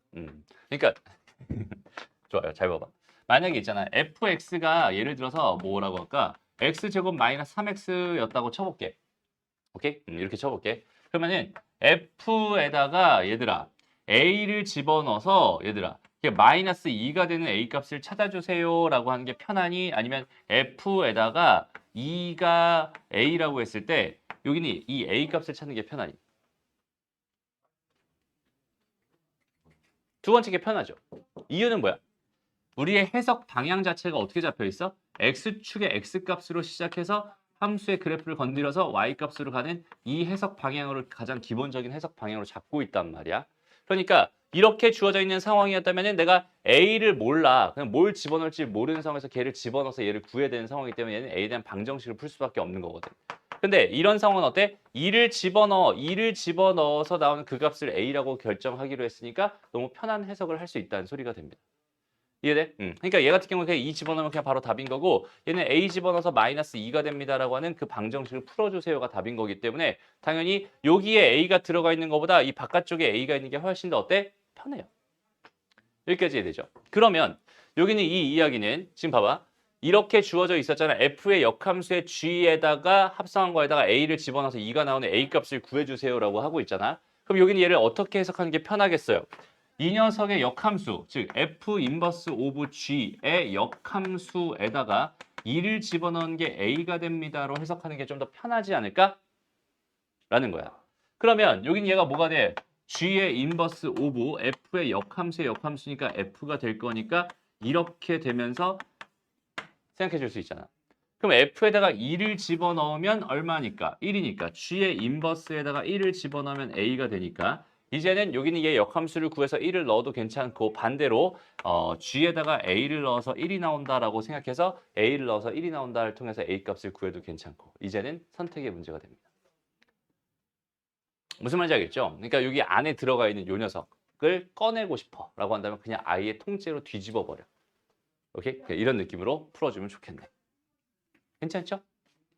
그러니까 좋아요. 잘 봐봐. 만약에 있잖아. fx가 예를 들어서 뭐라고 할까? x제곱 마이너스 3x였다고 쳐볼게. 오케이? 이렇게 쳐볼게. 그러면은 f에다가 얘들아 a를 집어넣어서 얘들아 마이너스 2가 되는 a 값을 찾아주세요 라고 하는 게 편하니? 아니면 f에다가 2가 a라고 했을 때 여기는 이 a 값을 찾는 게 편하니? 두 번째 게 편하죠. 이유는 뭐야? 우리의 해석 방향 자체가 어떻게 잡혀 있어? x축의 x값으로 시작해서 함수의 그래프를 건드려서 y값으로 가는 이 해석 방향으로 가장 기본적인 해석 방향으로 잡고 있단 말이야. 그러니까 이렇게 주어져 있는 상황이었다면 내가 A를 몰라. 그냥 뭘 집어넣을지 모르는 상황에서 걔를 집어넣어서 얘를 구해야 되는 상황이기 때문에 얘는 A에 대한 방정식을 풀 수밖에 없는 거거든. 근데 이런 상황은 어때? 2를 집어넣어서 나오는 그 값을 A라고 결정하기로 했으니까 너무 편한 해석을 할 수 있다는 소리가 됩니다. 이해돼? 그러니까 얘 같은 경우는 그냥 2 집어넣으면 그냥 바로 답인 거고 얘는 A 집어넣어서 마이너스 2가 됩니다라고 하는 그 방정식을 풀어주세요가 답인 거기 때문에 당연히 여기에 A가 들어가 있는 것보다 이 바깥쪽에 A가 있는 게 훨씬 더 어때? 편해요. 여기까지 이해되죠? 그러면 여기는 이 이야기는 지금 봐봐. 이렇게 주어져 있었잖아. F의 역함수의 G에다가 합성한 거에다가 A를 집어넣어서 2가 나오는 A 값을 구해주세요라고 하고 있잖아. 그럼 여기는 얘를 어떻게 해석하는 게 편하겠어요? 이 녀석의 역함수, 즉 F 인버스 오브 G의 역함수에다가 2를 집어넣은 게 A가 됩니다로 해석하는 게 좀 더 편하지 않을까? 라는 거야. 그러면 여긴 얘가 뭐가 돼? G의 인버스 오브 F의 역함수의 역함수니까 F가 될 거니까 이렇게 되면서 생각해 줄 수 있잖아. 그럼 F에다가 2를 집어넣으면 얼마니까? 1이니까 G의 인버스에다가 1을 집어넣으면 A가 되니까 이제는 여기는 얘 역함수를 구해서 1을 넣어도 괜찮고 반대로 G에다가 A를 넣어서 1이 나온다라고 생각해서 A를 넣어서 1이 나온다를 통해서 A 값을 구해도 괜찮고 이제는 선택의 문제가 됩니다. 무슨 말인지 알겠죠? 그러니까 여기 안에 들어가 있는 요 녀석을 꺼내고 싶어 라고 한다면 그냥 아예 통째로 뒤집어 버려. 오케이? 이런 느낌으로 풀어주면 좋겠네. 괜찮죠?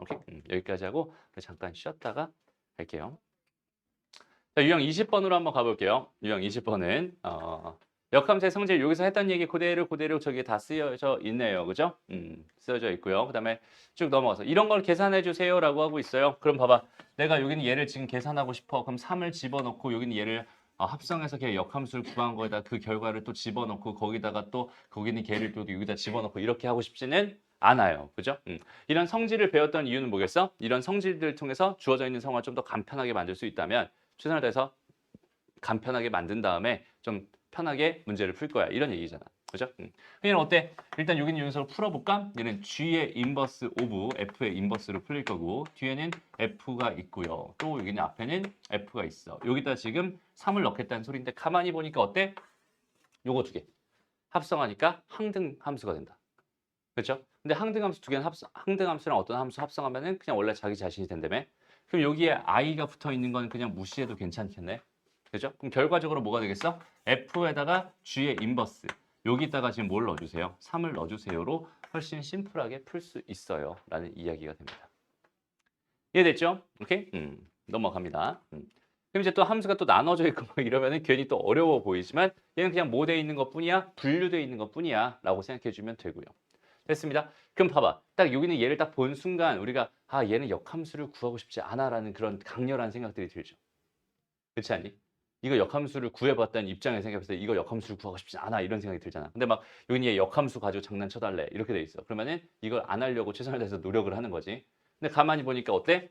오케이? 여기까지 하고 잠깐 쉬었다가 갈게요. 자, 유형 20번으로 한번 가볼게요. 유형 20번은 역함수의 성질 여기서 했던 얘기 그대로 저기에 다 쓰여져 있네요. 그죠? 쓰여져 있고요. 그 다음에 쭉 넘어가서 이런 걸 계산해 주세요 라고 하고 있어요. 그럼 봐봐. 내가 여기는 얘를 지금 계산하고 싶어. 그럼 3을 집어넣고 여기는 얘를 합성해서 걔 역함수를 구한 거에다 그 결과를 또 집어넣고 거기다가 또 거기는 걔를 또 여기다 집어넣고 이렇게 하고 싶지는 않아요. 그죠? 이런 성질을 배웠던 이유는 뭐겠어? 이런 성질들을 통해서 주어져 있는 상황을 좀 더 간편하게 만들 수 있다면 최선을 다해서 간편하게 만든 다음에 좀 편하게 문제를 풀 거야. 이런 얘기잖아. 그죠? 얘는 어때? 일단 여기는 이 녀석을 풀어볼까? 얘는 G의 인버스 오브 F의 인버스로 풀릴 거고 뒤에는 F가 있고요. 또 여기는 앞에는 F가 있어. 여기다 지금 3을 넣겠다는 소리인데 가만히 보니까 어때? 요거 두 개. 합성하니까 항등 함수가 된다. 그렇죠? 근데 항등 함수 두 개는 항등 함수랑 어떤 함수 합성하면은 그냥 원래 자기 자신이 된다며? 그럼 여기에 i가 붙어 있는 건 그냥 무시해도 괜찮겠네. 그죠? 그럼 결과적으로 뭐가 되겠어? f에다가 g의 인버스. 여기다가 지금 뭘 넣어주세요? 3을 넣어주세요로 훨씬 심플하게 풀 수 있어요. 라는 이야기가 됩니다. 이해됐죠? 오케이? 넘어갑니다. 그럼 이제 또 함수가 또 나눠져 있고 막 이러면은 괜히 또 어려워 보이지만 얘는 그냥 뭐 돼 있는 것 뿐이야? 분류돼 있는 것 뿐이야. 라고 생각해 주면 되고요. 됐습니다. 그럼 봐봐. 딱 여기는 얘를 딱 본 순간 우리가 얘는 역함수를 구하고 싶지 않아라는 그런 강렬한 생각들이 들죠. 그렇지 않니? 이거 역함수를 구해봤다는 입장에 생각했을 때 이거 역함수를 구하고 싶지 않아 이런 생각이 들잖아. 근데 막 여기는 얘 역함수 가지고 장난쳐달래 이렇게 돼 있어. 그러면은 이걸 안 하려고 최선을 다해서 노력을 하는 거지. 근데 가만히 보니까 어때?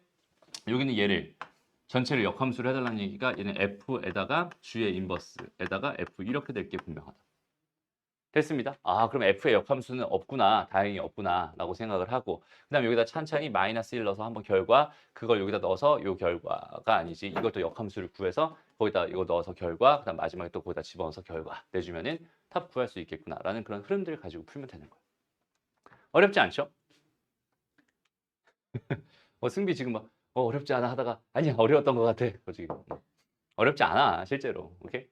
여기는 얘를 전체를 역함수를 해달라는 얘기가 얘는 f에다가 g의 인버스에다가 f 이렇게 될 게 분명하다. 됐습니다. 그럼 f의 역함수는 없구나. 다행히 없구나. 라고 생각을 하고 그 다음에 여기다 찬찬히 마이너스 1 넣어서 한번 결과 그걸 여기다 넣어서 요 결과가 아니지. 이것도 역함수를 구해서 거기다 이거 넣어서 결과 그 다음 마지막에 또 거기다 집어넣어서 결과 내주면은 답 구할 수 있겠구나. 라는 그런 흐름들을 가지고 풀면 되는 거예요. 어렵지 않죠? 승비 지금 막 어렵지 않아 하다가 아니야 어려웠던 것 같아. 지금 어렵지 않아 실제로. 오케이?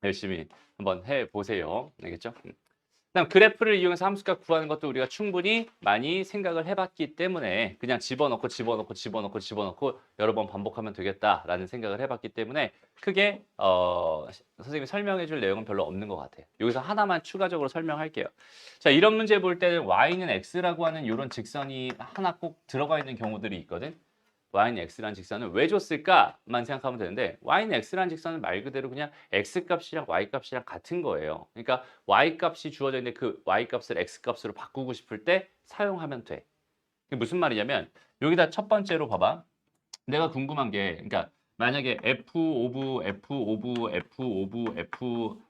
열심히 한번 해보세요. 알겠죠? 그다음 그래프를 이용해서 함수값 구하는 것도 우리가 충분히 많이 생각을 해봤기 때문에 그냥 집어넣고 여러 번 반복하면 되겠다라는 생각을 해봤기 때문에 크게 선생님이 설명해줄 내용은 별로 없는 것 같아요. 여기서 하나만 추가적으로 설명할게요. 자, 이런 문제 볼 때는 y는 x라고 하는 이런 직선이 하나 꼭 들어가 있는 경우들이 있거든. y는 x라는 직선을 왜 줬을까만 생각하면 되는데 y는 x라는 직선은 말 그대로 그냥 x값이랑 y값이랑 같은 거예요. 그러니까 y값이 주어져 있는데 그 y값을 x값으로 바꾸고 싶을 때 사용하면 돼. 그게 무슨 말이냐면 여기다 첫 번째로 봐봐. 내가 궁금한 게 그러니까 만약에 f 오브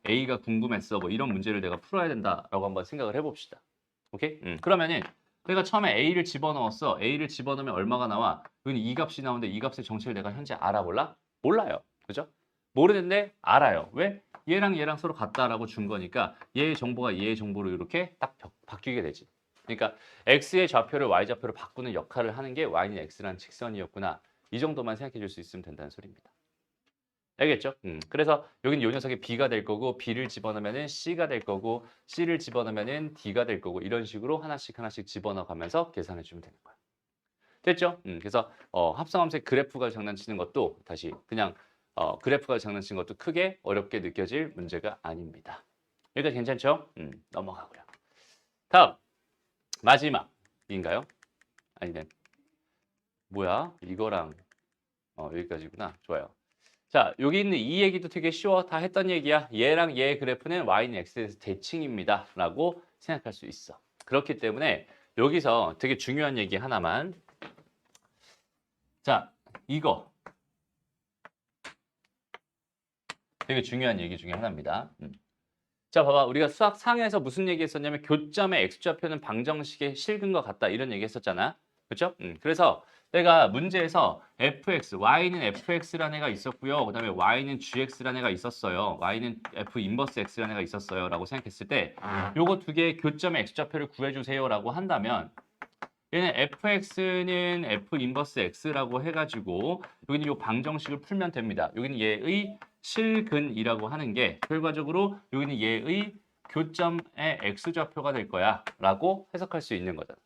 a가 궁금했어. 뭐 이런 문제를 내가 풀어야 된다라고 한번 생각을 해봅시다. 오케이? 그러면은 내가 처음에 a를 집어넣었어. a를 집어넣으면 얼마가 나와? 여기는 이 값이 나오는데 이 값의 정체를 내가 현재 알아볼라? 몰라요. 그죠? 모르는데 알아요. 왜? 얘랑 얘랑 서로 같다라고 준 거니까 얘의 정보가 얘의 정보로 이렇게 딱 바뀌게 되지. 그러니까 x의 좌표를 y 좌표로 바꾸는 역할을 하는 게 y는 x라는 직선이었구나. 이 정도만 생각해 줄 수 있으면 된다는 소리입니다. 알겠죠? 그래서 여기는 요 녀석이 b가 될 거고 b를 집어넣으면은 c가 될 거고 c를 집어넣으면은 d가 될 거고 이런 식으로 하나씩 하나씩 집어넣어 가면서 계산해 주면 되는 거야. 됐죠? 그래서 합성함수의 그래프가 장난치는 것도 다시 그냥 그래프가 장난치는 것도 크게 어렵게 느껴질 문제가 아닙니다. 여기까지 괜찮죠? 넘어가고요. 다음 마지막인가요? 아니면 뭐야? 이거랑 여기까지구나. 좋아요. 자, 여기 있는 이 얘기도 되게 쉬워. 다 했던 얘기야. 얘랑 얘의 그래프는 y는 x에서 대칭입니다. 라고 생각할 수 있어. 그렇기 때문에 여기서 되게 중요한 얘기 하나만. 자, 이거 되게 중요한 얘기 중에 하나입니다. 자, 봐봐. 우리가 수학 상에서 무슨 얘기 했었냐면 교점의 x좌표는 방정식의 실근과 같다. 이런 얘기 했었잖아. 그렇죠? 그래서 내가 문제에서 fx, y는 fx라는 애가 있었고요. 그다음에 y는 gx라는 애가 있었어요. y는 f 인버스 x라는 애가 있었어요. 라고 생각했을 때 요거 두 개의 교점의 x좌표를 구해주세요. 라고 한다면 얘는 fx는 f 인버스 x라고 해가지고 여기는 이 방정식을 풀면 됩니다. 여기는 얘의 실근이라고 하는 게 결과적으로 여기는 얘의 교점의 x좌표가 될 거야 라고 해석할 수 있는 거잖아.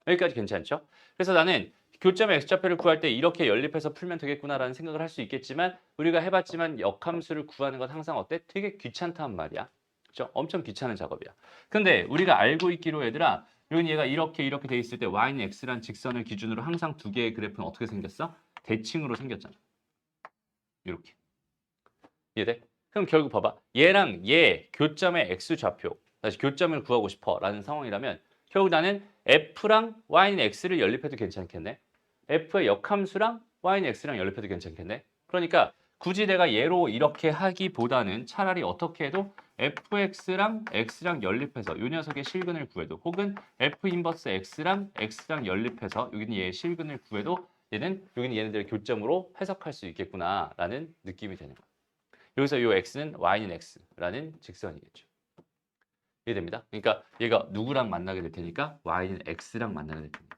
여기까지 괜찮죠? 그래서 나는 교점의 x좌표를 구할 때 이렇게 연립해서 풀면 되겠구나라는 생각을 할 수 있겠지만 우리가 해봤지만 역함수를 구하는 건 항상 어때? 되게 귀찮단 말이야. 그렇죠? 엄청 귀찮은 작업이야. 근데 우리가 알고 있기로 얘들아 여기 얘가 이렇게 돼 있을 때 y는 x란 직선을 기준으로 항상 두 개의 그래프는 어떻게 생겼어? 대칭으로 생겼잖아. 이렇게. 이해돼? 그럼 결국 봐봐. 얘랑 얘 교점의 x좌표 다시 교점을 구하고 싶어 라는 상황이라면 결국 나는 f랑 y는 x를 연립해도 괜찮겠네. f의 역함수랑 y는 x랑 연립해도 괜찮겠네. 그러니까 굳이 내가 얘로 이렇게 하기보다는 차라리 어떻게 해도 fx랑 x랑 연립해서 이 녀석의 실근을 구해도 혹은 f 인버스 x랑 x랑 연립해서 여기는 얘의 실근을 구해도 여기는 얘네들의 교점으로 해석할 수 있겠구나라는 느낌이 되는 거야. 여기서 이 x는 y는 x라는 직선이겠죠. 이해됩니다? 그러니까 얘가 누구랑 만나게 될 테니까 y는 x랑 만나게 될 테니까.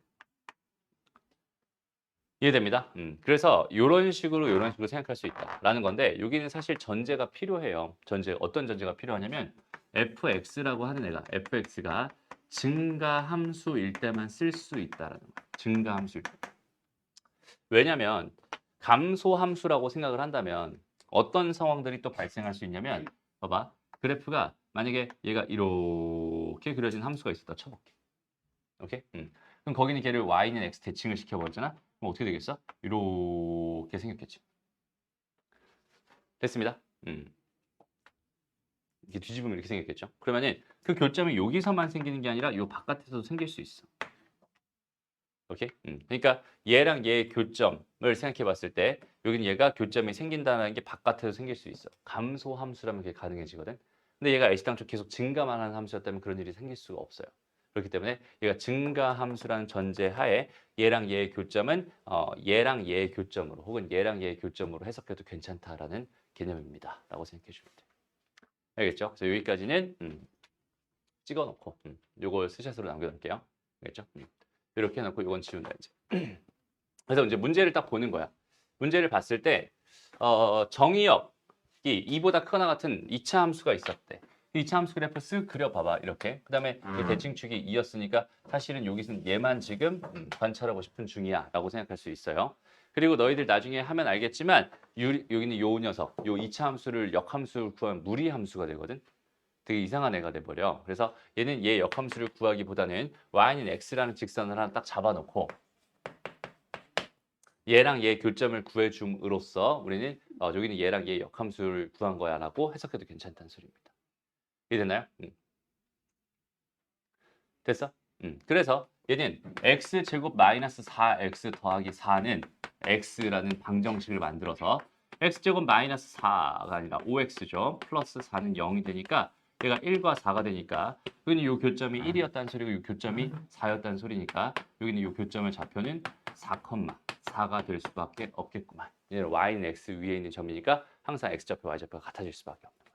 이해됩니다? 그래서 이런 식으로 생각할 수 있다라는 건데 여기는 사실 전제가 필요해요. 어떤 전제가 필요하냐면 fx라고 하는 애가 fx가 증가함수일 때만 쓸 수 있다라는 거예요. 증가함수일 때. 왜냐면 감소함수라고 생각을 한다면 어떤 상황들이 또 발생할 수 있냐면 봐봐. 그래프가 만약에 얘가 이렇게 그려진 함수가 있었다 쳐볼게. 오케이? 그럼 거기는 걔를 y는 x 대칭을 시켜버렸잖아. 그럼 어떻게 되겠어? 이렇게 생겼겠지. 됐습니다. 이렇게 뒤집으면 이렇게 생겼겠죠. 그러면은 그 교점이 여기서만 생기는 게 아니라 요 바깥에서도 생길 수 있어. 오케이? 그러니까 얘랑 얘의 교점을 생각해 봤을 때 여기는 얘가 교점이 생긴다는 게 바깥에서 생길 수 있어. 감소 함수라면 그게 가능해지거든. 근데 얘가 애시당초 계속 증가만 하는 함수였다면 그런 일이 생길 수가 없어요. 그렇기 때문에 얘가 증가 함수라는 전제 하에 얘랑 얘의 교점은 얘랑 얘의 교점으로 혹은 얘랑 얘의 교점으로 해석해도 괜찮다라는 개념입니다. 라고 생각해 주면 돼요. 알겠죠? 그래서 여기까지는 찍어 놓고 요걸 스샷으로 남겨 놓을게요. 알겠죠? 이렇게 해놓고 이건 지운다 이제. 그래서 이제 문제를 딱 보는 거야. 문제를 봤을 때 정의역이 2보다 크거나 같은 2차 함수가 있었대. 2차 함수 그래프 쓱 그려봐봐 이렇게. 그 다음에 대칭축이 2였으니까 사실은 여기서는 얘만 지금 관찰하고 싶은 중이야 라고 생각할 수 있어요. 그리고 너희들 나중에 하면 알겠지만 여기는 요 녀석, 요 2차 함수를 역함수를 구하면 무리함수가 되거든. 되게 이상한 애가 돼버려. 그래서 얘는 얘 역함수를 구하기보다는 y는 x라는 직선을 하나 딱 잡아놓고 얘랑 얘 교점을 구해줌으로써 우리는 여기는 얘랑 얘 역함수를 구한 거야 라고 해석해도 괜찮다는 소리입니다. 이해됐나요? 됐어? 그래서 얘는 x제곱 마이너스 4x 더하기 4는 x라는 방정식을 만들어서 x제곱 마이너스 4가 아니라 5x죠. 플러스 4는 0이 되니까 얘가 1과 4가 되니까 여기는 이 교점이 1이었다는 소리고 이 교점이 4였다는 소리니까 여기는 이 교점의 좌표는 4,4가 될 수밖에 없겠구만. 얘는 y는 x 위에 있는 점이니까 항상 x좌표, y좌표가 같아질 수밖에 없는 거야.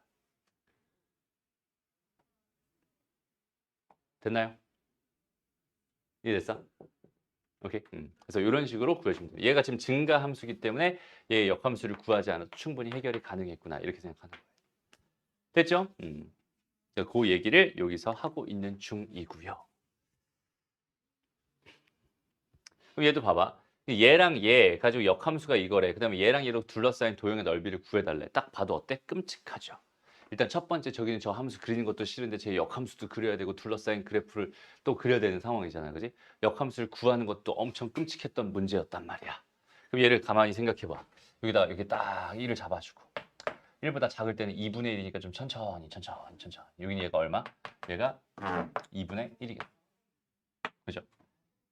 됐나요? 이해됐어? 오케이. 그래서 이런 식으로 구해주면 돼요. 얘가 지금 증가 함수이기 때문에 얘의 역함수를 구하지 않아도 충분히 해결이 가능했구나 이렇게 생각하는 거예요. 됐죠? 그 얘기를 여기서 하고 있는 중이고요. 그럼 얘도 봐봐. 얘랑 얘 가지고 역함수가 이거래. 그 다음에 얘랑 얘로 둘러싸인 도형의 넓이를 구해달래. 딱 봐도 어때? 끔찍하죠. 일단 첫 번째 저기는 저 함수 그리는 것도 싫은데 제 역함수도 그려야 되고 둘러싸인 그래프를 또 그려야 되는 상황이잖아. 그지? 역함수를 구하는 것도 엄청 끔찍했던 문제였단 말이야. 그럼 얘를 가만히 생각해봐. 여기다 이렇게 딱 1을 잡아주고 1보다 작을 때는 2분의 1이니까 좀 천천히. 여기는 얘가 얼마? 얘가 2분의 1이겠다. 그죠?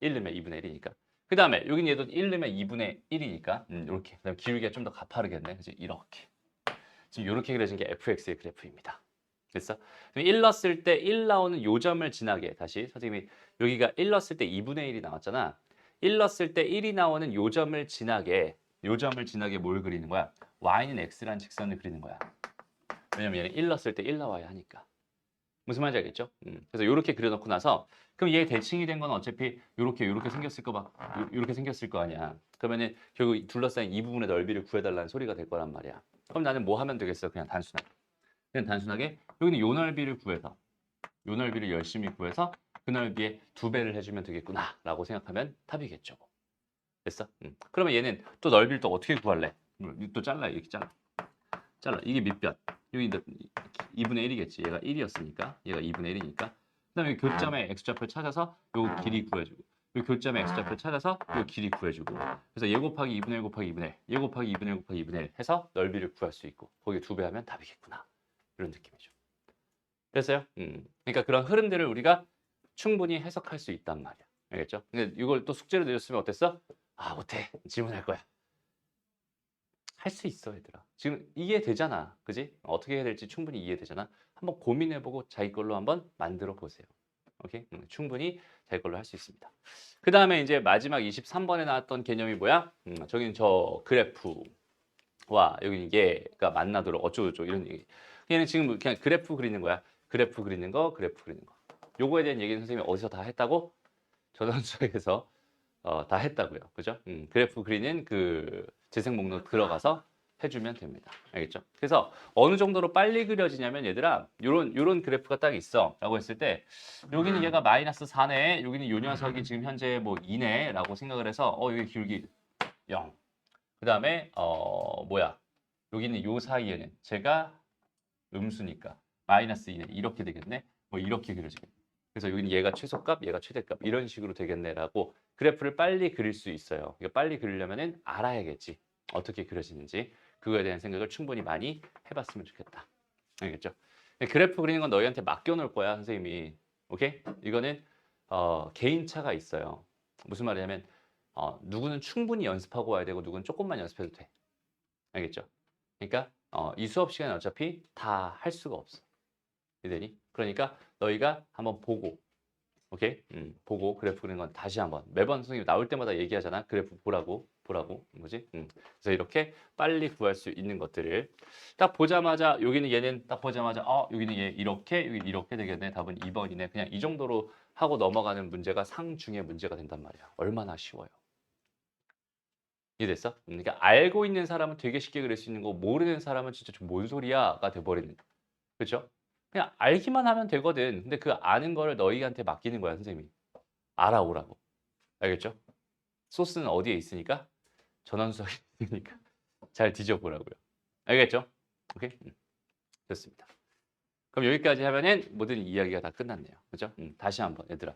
1 넣으면 2분의 1이니까. 그 다음에 여긴 얘도 1 넣으면 2분의 1이니까 이렇게. 그 다음에 기울기가 좀 더 가파르겠네. 그치? 이렇게. 지금 이렇게 그려진 게 fx의 그래프입니다. 됐어? 1 넣었을 때 1 나오는 요점을 지나게 다시 선생님이 여기가 1 넣었을 때 2분의 1이 나왔잖아. 1 넣었을 때 1이 나오는 요점을 지나게 뭘 그리는 거야? y는 x라는 직선을 그리는 거야. 왜냐면 얘는 1 넣었을 때 1 나와야 하니까. 무슨 말인지 알겠죠? 그래서 이렇게 그려놓고 나서 그럼 얘 대칭이 된 건 어차피 이렇게 생겼을 이렇게 생겼을 거 아니야. 그러면은 결국 둘러싸인 이 부분의 넓이를 구해달라는 소리가 될 거란 말이야. 그럼 나는 뭐 하면 되겠어? 그냥 단순하게 여기는 요 넓이를 구해서 요 넓이를 열심히 구해서 그 넓이에 2배를 해주면 되겠구나라고 생각하면 답이겠죠. 됐어? 그러면 얘는 또 넓이를 또 어떻게 구할래? 또 잘라 이렇게 잘라. 이게 밑변. 여기 2분의 1이겠지. 얘가 1이었으니까. 얘가 2분의 1이니까. 그다음에 교점의 x좌표를 찾아서 요 길이 구해주고. 요 교점의 x좌표를 찾아서 요 길이 구해주고. 그래서 얘 곱하기 2분의 1 곱하기 2분의 1. 얘 곱하기 2분의 1 곱하기 2분의 1 해서 넓이를 구할 수 있고. 거기에 2배 하면 답이겠구나. 이런 느낌이죠. 됐어요? 그러니까 그런 흐름들을 우리가 충분히 해석할 수 있단 말이야. 알겠죠? 근데 이걸 또 숙제로 내줬으면 어땠어? 아, 못해. 질문할 거야. 할 수 있어, 얘들아. 지금 이해되잖아. 그지? 어떻게 해야 될지 충분히 이해되잖아. 한번 고민해보고 자기 걸로 한번 만들어 보세요. 오케이? 충분히 자기 걸로 할 수 있습니다. 그 다음에 이제 마지막 23번에 나왔던 개념이 뭐야? 저기는 저 그래프와 여기 얘가 만나도록 어쩌고저쩌고 이런 얘기. 얘는 지금 그냥 그래프 그리는 거야. 그래프 그리는 거. 요거에 대한 얘기는 선생님이 어디서 다 했다고? 전원수학에서 다 했다고요. 그죠? 그래프 그리는 그 재생 목록 들어가서 해주면 됩니다. 알겠죠? 그래서 어느 정도로 빨리 그려지냐면 얘들아 요런 그래프가 딱 있어 라고 했을 때 여기는 얘가 마이너스 4네 여기는 요 녀석이 지금 현재 뭐 2네 라고 생각을 해서 여기 기울기 0. 그 다음에 뭐야 여기는 요 사이에는 제가 음수니까 마이너스 2네 이렇게 되겠네 뭐 이렇게 그려지겠네. 그래서 여기는 얘가 최소값, 얘가 최대값 이런 식으로 되겠네라고 그래프를 빨리 그릴 수 있어요. 이거 빨리 그리려면은 알아야겠지. 어떻게 그려지는지 그거에 대한 생각을 충분히 많이 해봤으면 좋겠다. 알겠죠? 그래프 그리는 건 너희한테 맡겨놓을 거야, 선생님이. 오케이? 이거는 개인차가 있어요. 무슨 말이냐면 누구는 충분히 연습하고 와야 되고 누구는 조금만 연습해도 돼. 알겠죠? 그러니까 이 수업 시간에 어차피 다 할 수가 없어. 이되니? 그러니까 너희가 한번 보고 오케이? 보고 그래프 그리는 건 다시 한번 매번 선생님 나올 때마다 얘기하잖아. 그래프 보라고 뭐지? 그래서 이렇게 빨리 구할 수 있는 것들을 딱 보자마자 여기는 얘는 딱 보자마자 여기는 얘 이렇게 여기 이렇게 되겠네. 답은 2번이네. 그냥 이 정도로 하고 넘어가는 문제가 상중의 문제가 된단 말이야. 얼마나 쉬워요. 이해됐어? 그러니까 알고 있는 사람은 되게 쉽게 그릴 수 있는 거고 모르는 사람은 진짜 뭔 소리야가 돼버리는 그렇죠? 그냥 알기만 하면 되거든. 근데 그 아는 거를 너희한테 맡기는 거야, 선생님이. 알아오라고. 알겠죠? 소스는 어디에 있으니까? 전원수학에 있으니까. 잘 뒤져보라고요. 알겠죠? 오케이? 좋습니다. 그럼 여기까지 하면은 모든 이야기가 다 끝났네요. 그죠? 다시 한번 얘들아.